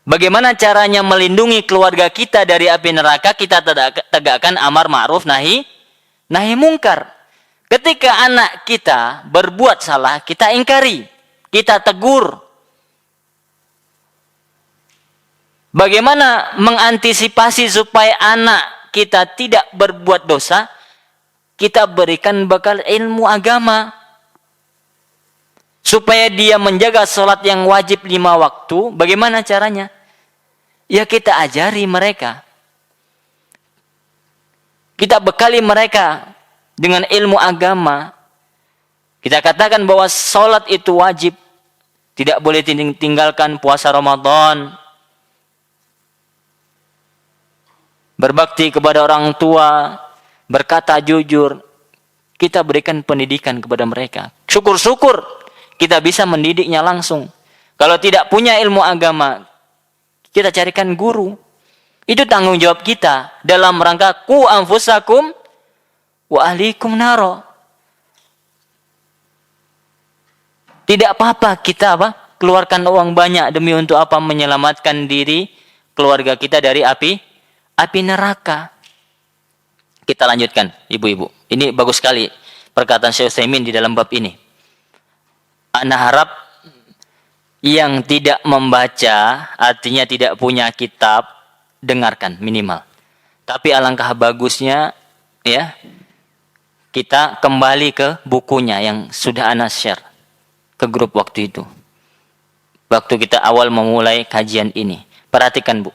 Speaker 2: Bagaimana caranya melindungi keluarga kita dari api neraka? Kita tegakkan amar ma'ruf nahi mungkar. Ketika anak kita berbuat salah, kita ingkari, kita tegur. Bagaimana mengantisipasi supaya anak kita tidak berbuat dosa? Kita berikan bekal ilmu agama. Supaya dia menjaga sholat yang wajib 5 waktu, bagaimana caranya? Ya kita ajari mereka. Kita bekali mereka dengan ilmu agama. Kita katakan bahwa sholat itu wajib. Tidak boleh tinggalkan puasa Ramadan. Berbakti kepada orang tua. Berkata jujur. Kita berikan pendidikan kepada mereka. Syukur-syukur kita bisa mendidiknya langsung. Kalau tidak punya ilmu agama, kita carikan guru. Itu tanggung jawab kita. Dalam rangka qu anfusakum wa ahlikum naro. Tidak apa-apa kita keluarkan uang banyak demi untuk apa? Menyelamatkan diri keluarga kita dari api neraka. Kita lanjutkan, ibu-ibu. Ini bagus sekali perkataan Syekh Utsaimin di dalam bab ini. Ana harap yang tidak membaca, artinya tidak punya kitab, dengarkan minimal. Tapi alangkah bagusnya ya, kita kembali ke bukunya yang sudah Ana share ke grup waktu itu. Waktu kita awal memulai kajian ini. Perhatikan, Bu.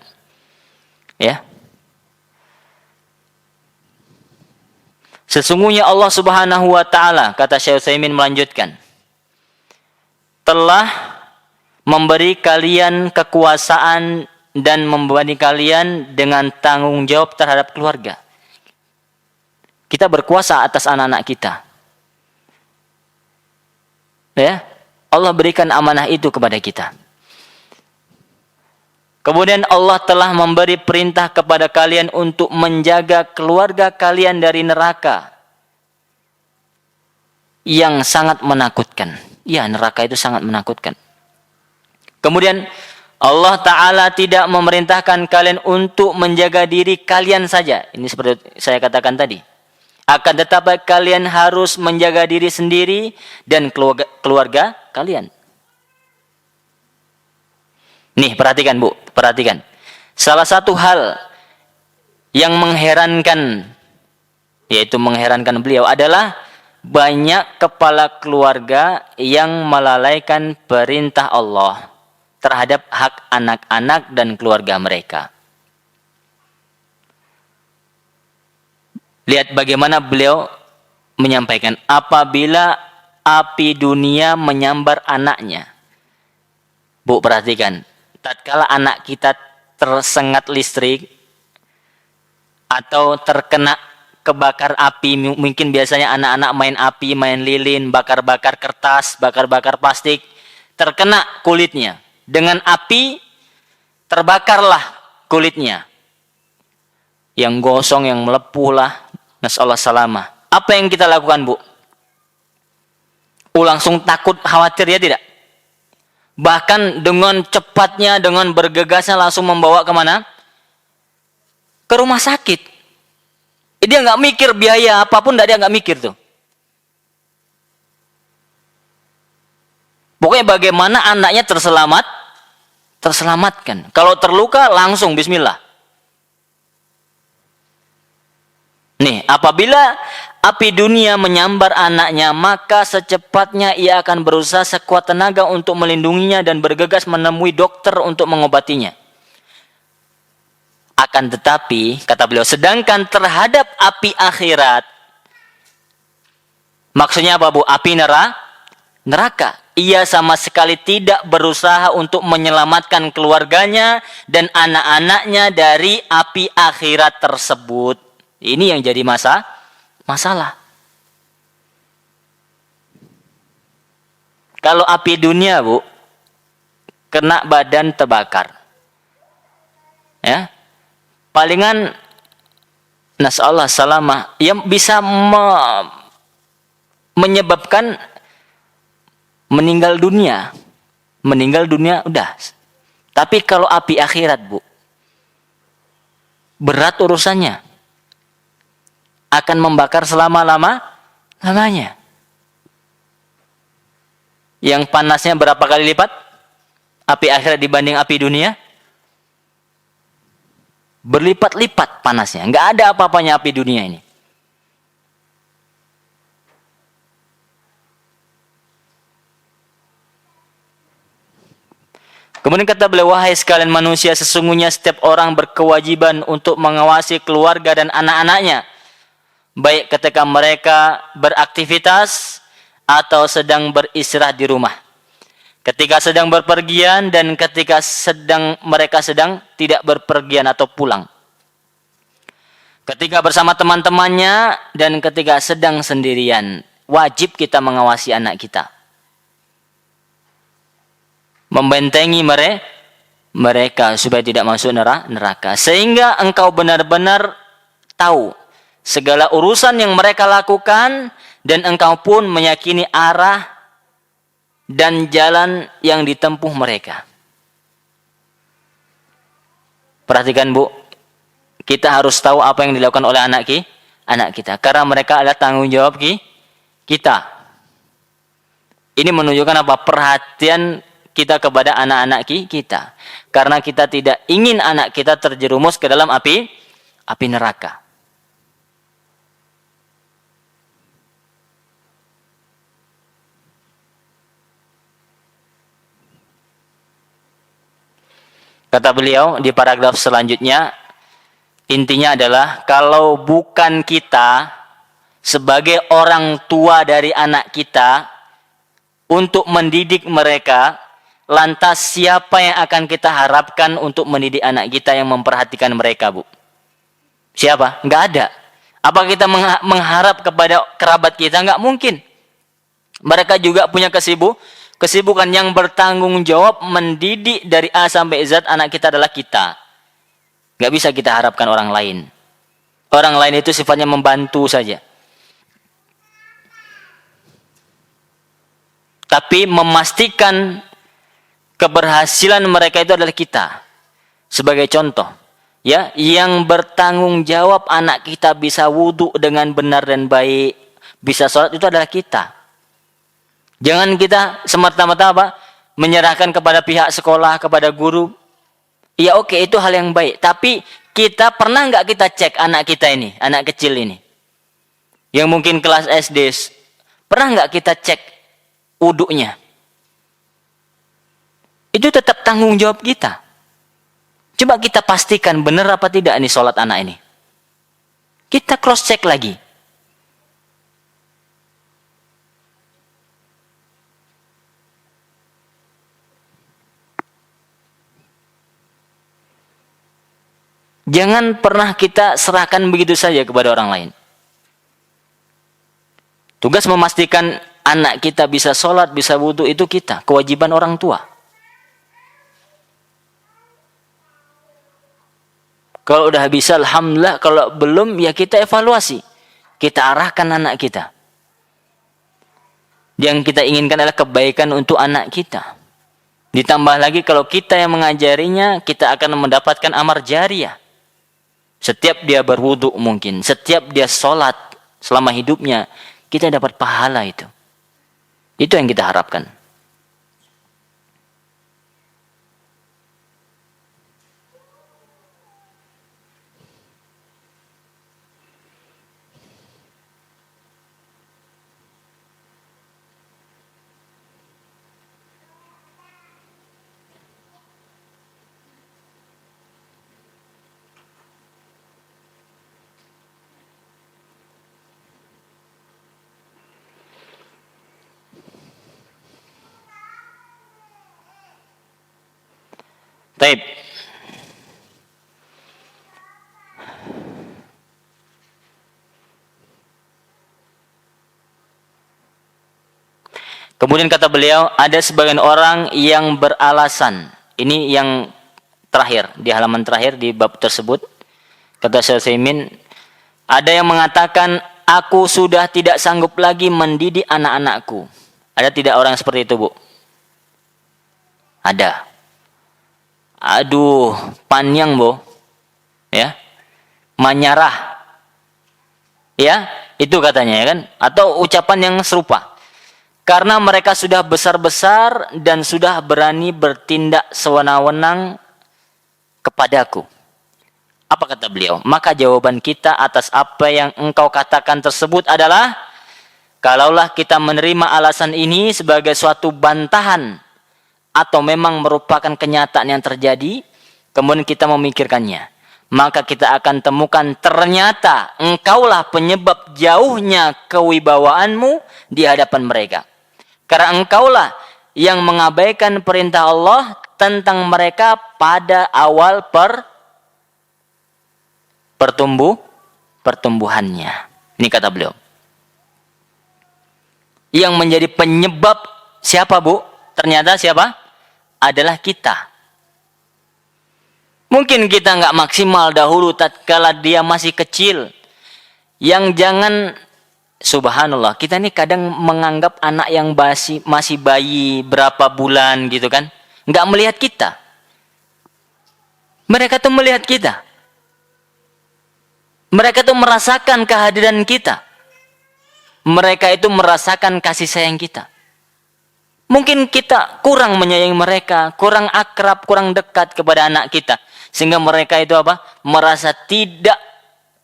Speaker 2: Ya. Sesungguhnya Allah Subhanahu wa Ta'ala, kata Syekh Utsaimin melanjutkan, telah memberi kalian kekuasaan dan membebani kalian dengan tanggung jawab terhadap keluarga. Kita berkuasa atas anak-anak kita. Ya, Allah berikan amanah itu kepada kita. Kemudian Allah telah memberi perintah kepada kalian untuk menjaga keluarga kalian dari neraka yang sangat menakutkan. Ya, neraka itu sangat menakutkan. Kemudian Allah Ta'ala tidak memerintahkan kalian untuk menjaga diri kalian saja. Ini seperti saya katakan tadi. Akan tetapi kalian harus menjaga diri sendiri dan keluarga kalian. Nih, perhatikan, Bu. Perhatikan. Salah satu hal yang mengherankan, yaitu mengherankan beliau, adalah banyak kepala keluarga yang melalaikan perintah Allah terhadap hak anak-anak dan keluarga mereka. Lihat bagaimana beliau menyampaikan, apabila api dunia menyambar anaknya. Bu, perhatikan, tatkala anak kita tersengat listrik atau terkena kebakar api, mungkin biasanya anak-anak main api, main lilin, bakar-bakar kertas, bakar-bakar plastik, terkena kulitnya. Dengan api terbakarlah kulitnya. Yang gosong, yang melepuh lah. Nasallahu salamah. Apa yang kita lakukan, Bu? Langsung takut, khawatir ya tidak? Bahkan dengan cepatnya, dengan bergegasnya langsung membawa kemana? Ke rumah sakit. Dia nggak mikir biaya apapun, dia nggak mikir tuh. Pokoknya bagaimana anaknya terselamatkan. Kalau terluka langsung bismillah. Nih, apabila api dunia menyambar anaknya, maka secepatnya ia akan berusaha sekuat tenaga untuk melindunginya dan bergegas menemui dokter untuk mengobatinya. Akan tetapi, kata beliau, sedangkan terhadap api akhirat, maksudnya apa, Bu? Api neraka. Ia sama sekali tidak berusaha untuk menyelamatkan keluarganya dan anak-anaknya dari api akhirat tersebut. Ini yang jadi masalah. Kalau api dunia, Bu, kena badan terbakar. Ya. Palingan nasallahu salamah yang bisa menyebabkan meninggal dunia udah. Tapi kalau api akhirat, Bu, berat urusannya. Akan membakar selama-lamanya. Yang panasnya berapa kali lipat api akhirat dibanding api dunia? Berlipat-lipat panasnya. Nggak ada apa-apanya api dunia ini. Kemudian kata beliau, wahai sekalian manusia, sesungguhnya setiap orang berkewajiban untuk mengawasi keluarga dan anak-anaknya, baik ketika mereka beraktivitas atau sedang beristirahat di rumah, ketika sedang berpergian dan ketika mereka sedang tidak berpergian atau pulang, ketika bersama teman-temannya dan ketika sedang sendirian. Wajib kita mengawasi anak kita, membentengi mereka supaya tidak masuk neraka, sehingga engkau benar-benar tahu segala urusan yang mereka lakukan dan engkau pun meyakini arah dan jalan yang ditempuh mereka. Perhatikan, Bu, kita harus tahu apa yang dilakukan oleh anak kita, karena mereka adalah tanggung jawab kita. Ini menunjukkan apa? Perhatian kita kepada anak-anak kita, karena kita tidak ingin anak kita terjerumus ke dalam api neraka. Kata beliau di paragraf selanjutnya, intinya adalah kalau bukan kita sebagai orang tua dari anak kita untuk mendidik mereka, lantas siapa yang akan kita harapkan untuk mendidik anak kita yang memperhatikan mereka, Bu? Siapa? Nggak ada. Apa kita mengharap kepada kerabat kita? Nggak mungkin. Mereka juga punya kesibukan yang bertanggung jawab mendidik dari A sampai Z anak kita adalah kita. Gak bisa kita harapkan orang lain. Orang lain itu sifatnya membantu saja. Tapi memastikan keberhasilan mereka itu adalah kita. Sebagai contoh, ya, yang bertanggung jawab anak kita bisa wudhu dengan benar dan baik, bisa sholat, itu adalah kita. Jangan kita semata-mata apa? Menyerahkan kepada pihak sekolah, kepada guru. Ya oke, itu hal yang baik. Tapi kita pernah nggak kita cek anak kita ini, anak kecil ini, yang mungkin kelas SD, pernah nggak kita cek wudhunya? Itu tetap tanggung jawab kita. Coba kita pastikan benar apa tidak ini sholat anak ini. Kita cross check lagi. Jangan pernah kita serahkan begitu saja kepada orang lain. Tugas memastikan anak kita bisa sholat, bisa wudu itu kita, kewajiban orang tua. Kalau udah bisa, alhamdulillah. Kalau belum, ya kita evaluasi. Kita arahkan anak kita. Yang kita inginkan adalah kebaikan untuk anak kita. Ditambah lagi kalau kita yang mengajarinya, kita akan mendapatkan amar jariyah. Setiap dia berwudu mungkin, setiap dia sholat selama hidupnya, kita dapat pahala itu. Itu yang kita harapkan. Baik. Kemudian kata beliau, ada sebagian orang yang beralasan. Ini yang terakhir, di halaman terakhir di bab tersebut. Kata Syekh Utsaimin, ada yang mengatakan, aku sudah tidak sanggup lagi mendidik anak-anakku. Ada tidak orang seperti itu, Bu? Ada. Aduh, panjang, Bu. Ya. Menyerah. Ya, itu katanya ya kan? Atau ucapan yang serupa. Karena mereka sudah besar-besar dan sudah berani bertindak sewenang-wenang kepadaku. Apa kata beliau? Maka jawaban kita atas apa yang engkau katakan tersebut adalah, kalaulah kita menerima alasan ini sebagai suatu bantahan atau memang merupakan kenyataan yang terjadi, kemudian kita memikirkannya, maka kita akan temukan ternyata engkaulah penyebab jauhnya kewibawaanmu di hadapan mereka. Karena engkaulah yang mengabaikan perintah Allah tentang mereka pada awal pertumbuhannya. Ini kata beliau. Yang menjadi penyebab siapa, Bu? Ternyata siapa? Adalah kita. Mungkin kita nggak maksimal dahulu tatkala dia masih kecil. Yang jangan, subhanallah, kita ini kadang menganggap anak yang masih bayi berapa bulan gitu kan, nggak melihat kita. Mereka tuh melihat kita. Mereka tuh merasakan kehadiran kita. Mereka itu merasakan kasih sayang kita. Mungkin kita kurang menyayangi mereka, kurang akrab, kurang dekat kepada anak kita. Sehingga mereka itu apa? Merasa tidak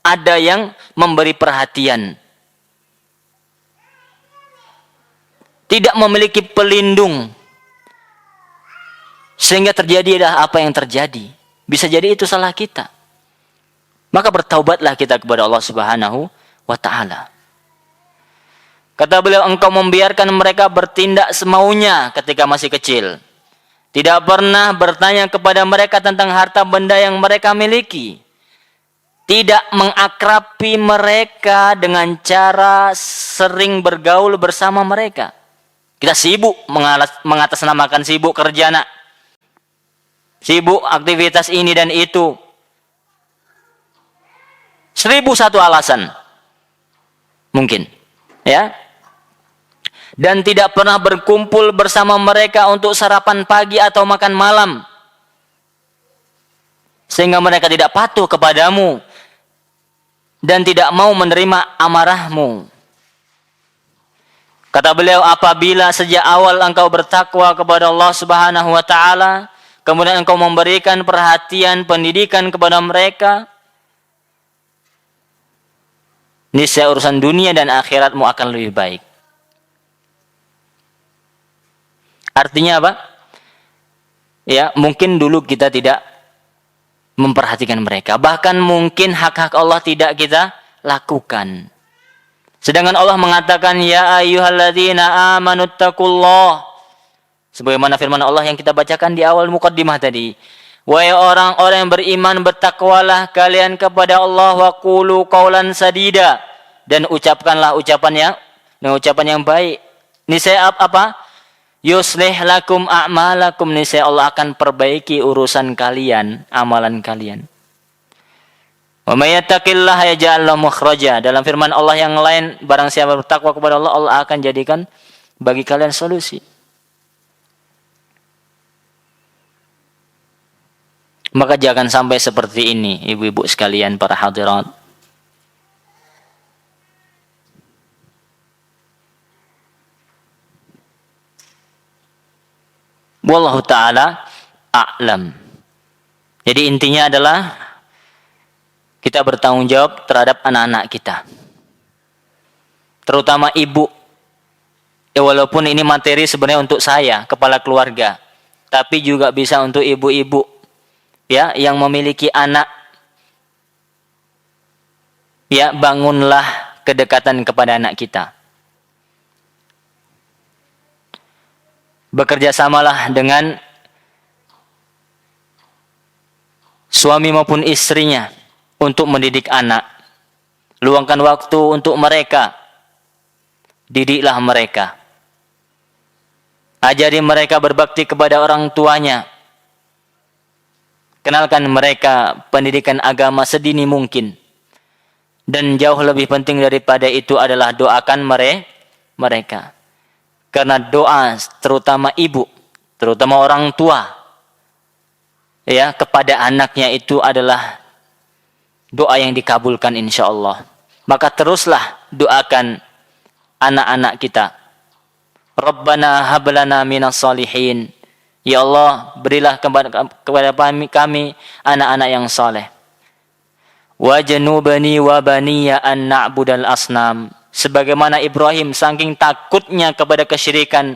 Speaker 2: ada yang memberi perhatian. Tidak memiliki pelindung. Sehingga terjadilah apa yang terjadi. Bisa jadi itu salah kita. Maka bertaubatlah kita kepada Allah Subhanahu wa ta'ala. Kata beliau, engkau membiarkan mereka bertindak semaunya ketika masih kecil. Tidak pernah bertanya kepada mereka tentang harta benda yang mereka miliki. Tidak mengakrabi mereka dengan cara sering bergaul bersama mereka. Kita sibuk mengatasnamakan sibuk kerja, nak. Sibuk aktivitas ini dan itu. 1001 alasan. Mungkin. Ya. Dan tidak pernah berkumpul bersama mereka untuk sarapan pagi atau makan malam. Sehingga mereka tidak patuh kepadamu. Dan tidak mau menerima amarahmu. Kata beliau, apabila sejak awal engkau bertakwa kepada Allah Subhanahu wa ta'ala, kemudian engkau memberikan perhatian, pendidikan kepada mereka, niscaya urusan dunia dan akhiratmu akan lebih baik. Artinya apa? Ya, mungkin dulu kita tidak memperhatikan mereka. Bahkan mungkin hak-hak Allah tidak kita lakukan. Sedangkan Allah mengatakan, ya ayyuhalladzina amanuttaqullah. Sebagaimana firman Allah yang kita bacakan di awal muqaddimah tadi. Wahai orang-orang yang beriman, bertakwalah kalian kepada Allah wa qulu qaulan sadida, dan ucapkanlah ucapan yang dengan ucapan yang baik. Niscaya apa? Yuslih lakum a'malakum, niscaya Allah akan perbaiki urusan kalian, amalan kalian. Wa may yattaqillaha yaj'al lahu makhraja. Dalam firman Allah yang lain, barang siapa bertakwa kepada Allah, Allah akan jadikan bagi kalian solusi. Maka jangan sampai seperti ini, ibu-ibu sekalian, para hadirat. Wallahu ta'ala a'lam. Jadi intinya adalah kita bertanggung jawab terhadap anak-anak kita. Terutama ibu. Ya walaupun ini materi sebenarnya untuk saya, kepala keluarga. Tapi juga bisa untuk ibu-ibu. Ya, yang memiliki anak. Ya, bangunlah kedekatan kepada anak kita. Bekerja samalah dengan suami maupun istrinya untuk mendidik anak. Luangkan waktu untuk mereka. Didiklah mereka. Ajari mereka berbakti kepada orang tuanya. Kenalkan mereka pendidikan agama sedini mungkin. Dan jauh lebih penting daripada itu adalah doakan mereka. Karena doa terutama ibu, terutama orang tua, ya, kepada anaknya itu adalah doa yang dikabulkan insya Allah. Maka teruslah doakan anak-anak kita. Rabbana hablana minas salihin. Ya Allah, berilah kepada kami anak-anak yang saleh. Wajnubani wa baniya an na'budal asnam. Sebagaimana Ibrahim saking takutnya kepada kesyirikan,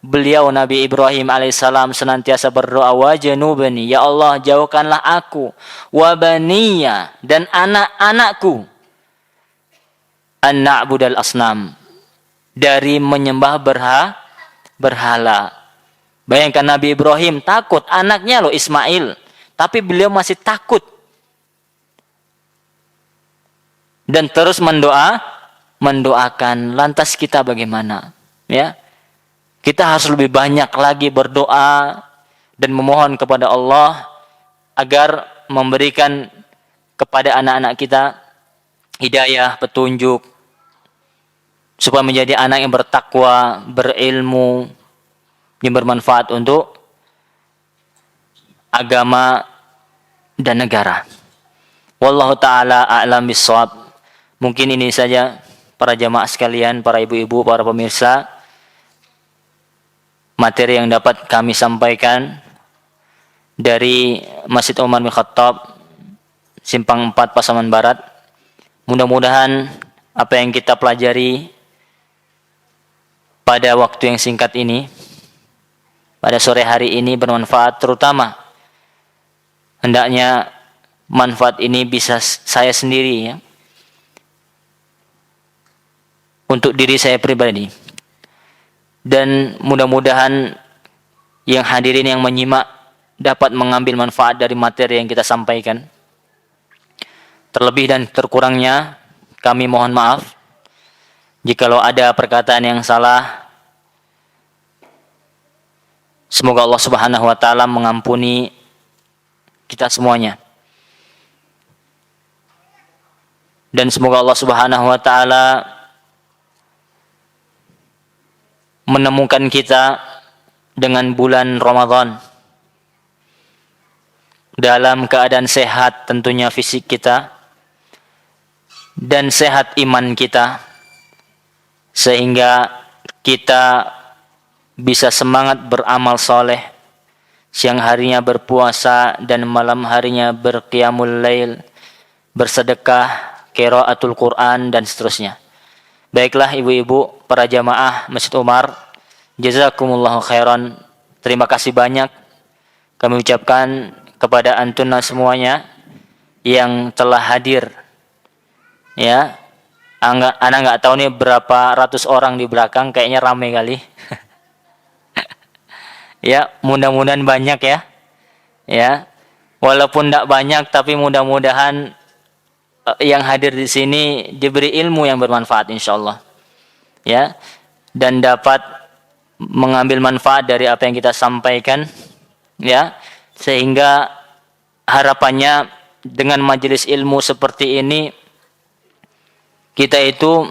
Speaker 2: beliau Nabi Ibrahim alaihissalam senantiasa berdoa, wajnubani, ya Allah jauhkanlah aku, wa baniya, dan anak-anakku, an na'budal asnam, dari menyembah berhala. Bayangkan Nabi Ibrahim takut, anaknya loh Ismail, tapi beliau masih takut. Dan terus mendoakan. Lantas kita bagaimana? Ya, kita harus lebih banyak lagi berdoa dan memohon kepada Allah agar memberikan kepada anak-anak kita hidayah, petunjuk, supaya menjadi anak yang bertakwa, berilmu, yang bermanfaat untuk agama dan negara. Wallahu ta'ala a'lam bissawab. Mungkin ini saja para jamaah sekalian, para ibu-ibu, para pemirsa, materi yang dapat kami sampaikan dari Masjid Umar bin Khattab, Simpang 4 Pasaman Barat. Mudah-mudahan apa yang kita pelajari pada waktu yang singkat ini, pada sore hari ini bermanfaat, terutama hendaknya manfaat ini bisa saya sendiri, ya, untuk diri saya pribadi. Dan mudah-mudahan yang hadirin yang menyimak dapat mengambil manfaat dari materi yang kita sampaikan. Terlebih dan terkurangnya kami mohon maaf jikalau ada perkataan yang salah. Semoga Allah Subhanahu wa taala mengampuni kita semuanya. Dan semoga Allah Subhanahu wa taala menemukan kita dengan bulan Ramadan dalam keadaan sehat, tentunya fisik kita, dan sehat iman kita, sehingga kita bisa semangat beramal soleh, siang harinya berpuasa dan malam harinya berqiyamul lail, bersedekah, qiraatul Quran, dan seterusnya. Baiklah ibu-ibu, para jamaah Masjid Umar, jazakumullahu khairan. Terima kasih banyak kami ucapkan kepada antuna semuanya yang telah hadir. Ya, anak nggak tahu nih berapa ratus orang di belakang, kayaknya ramai kali. Ya, mudah-mudahan banyak ya. Ya, walaupun tidak banyak, tapi mudah-mudahan yang hadir di sini diberi ilmu yang bermanfaat insyaallah. ya, dan dapat mengambil manfaat dari apa yang kita sampaikan, ya, sehingga harapannya dengan majelis ilmu seperti ini kita itu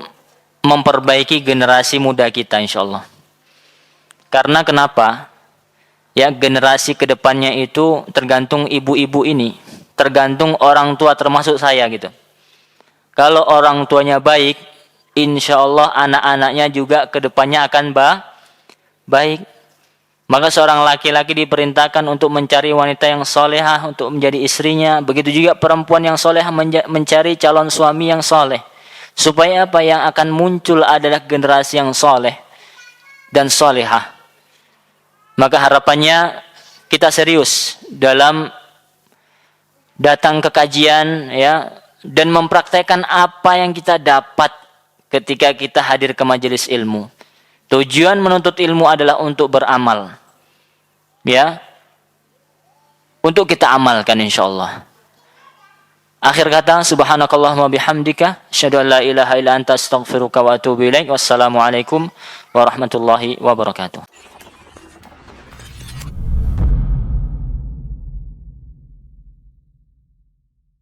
Speaker 2: memperbaiki generasi muda kita insyaallah. Karena kenapa? Ya, generasi kedepannya itu tergantung ibu-ibu ini, tergantung orang tua termasuk saya gitu. Kalau orang tuanya baik, insya Allah anak-anaknya juga kedepannya akan baik. Maka seorang laki-laki diperintahkan untuk mencari wanita yang solehah untuk menjadi istrinya. Begitu juga perempuan yang solehah mencari calon suami yang soleh. Supaya apa yang akan muncul adalah generasi yang soleh dan solehah. Maka harapannya kita serius dalam datang ke kajian, ya, dan mempraktekkan apa yang kita dapat ketika kita hadir ke majelis ilmu. Tujuan menuntut ilmu adalah untuk beramal, ya, untuk kita amalkan insyaallah. Akhir kata, subhanakallahumma bihamdika, asyhadu an la ilaha illa anta astaghfiruka wa atubu ilaik. Wassalamualaikum warahmatullahi wabarakatuh.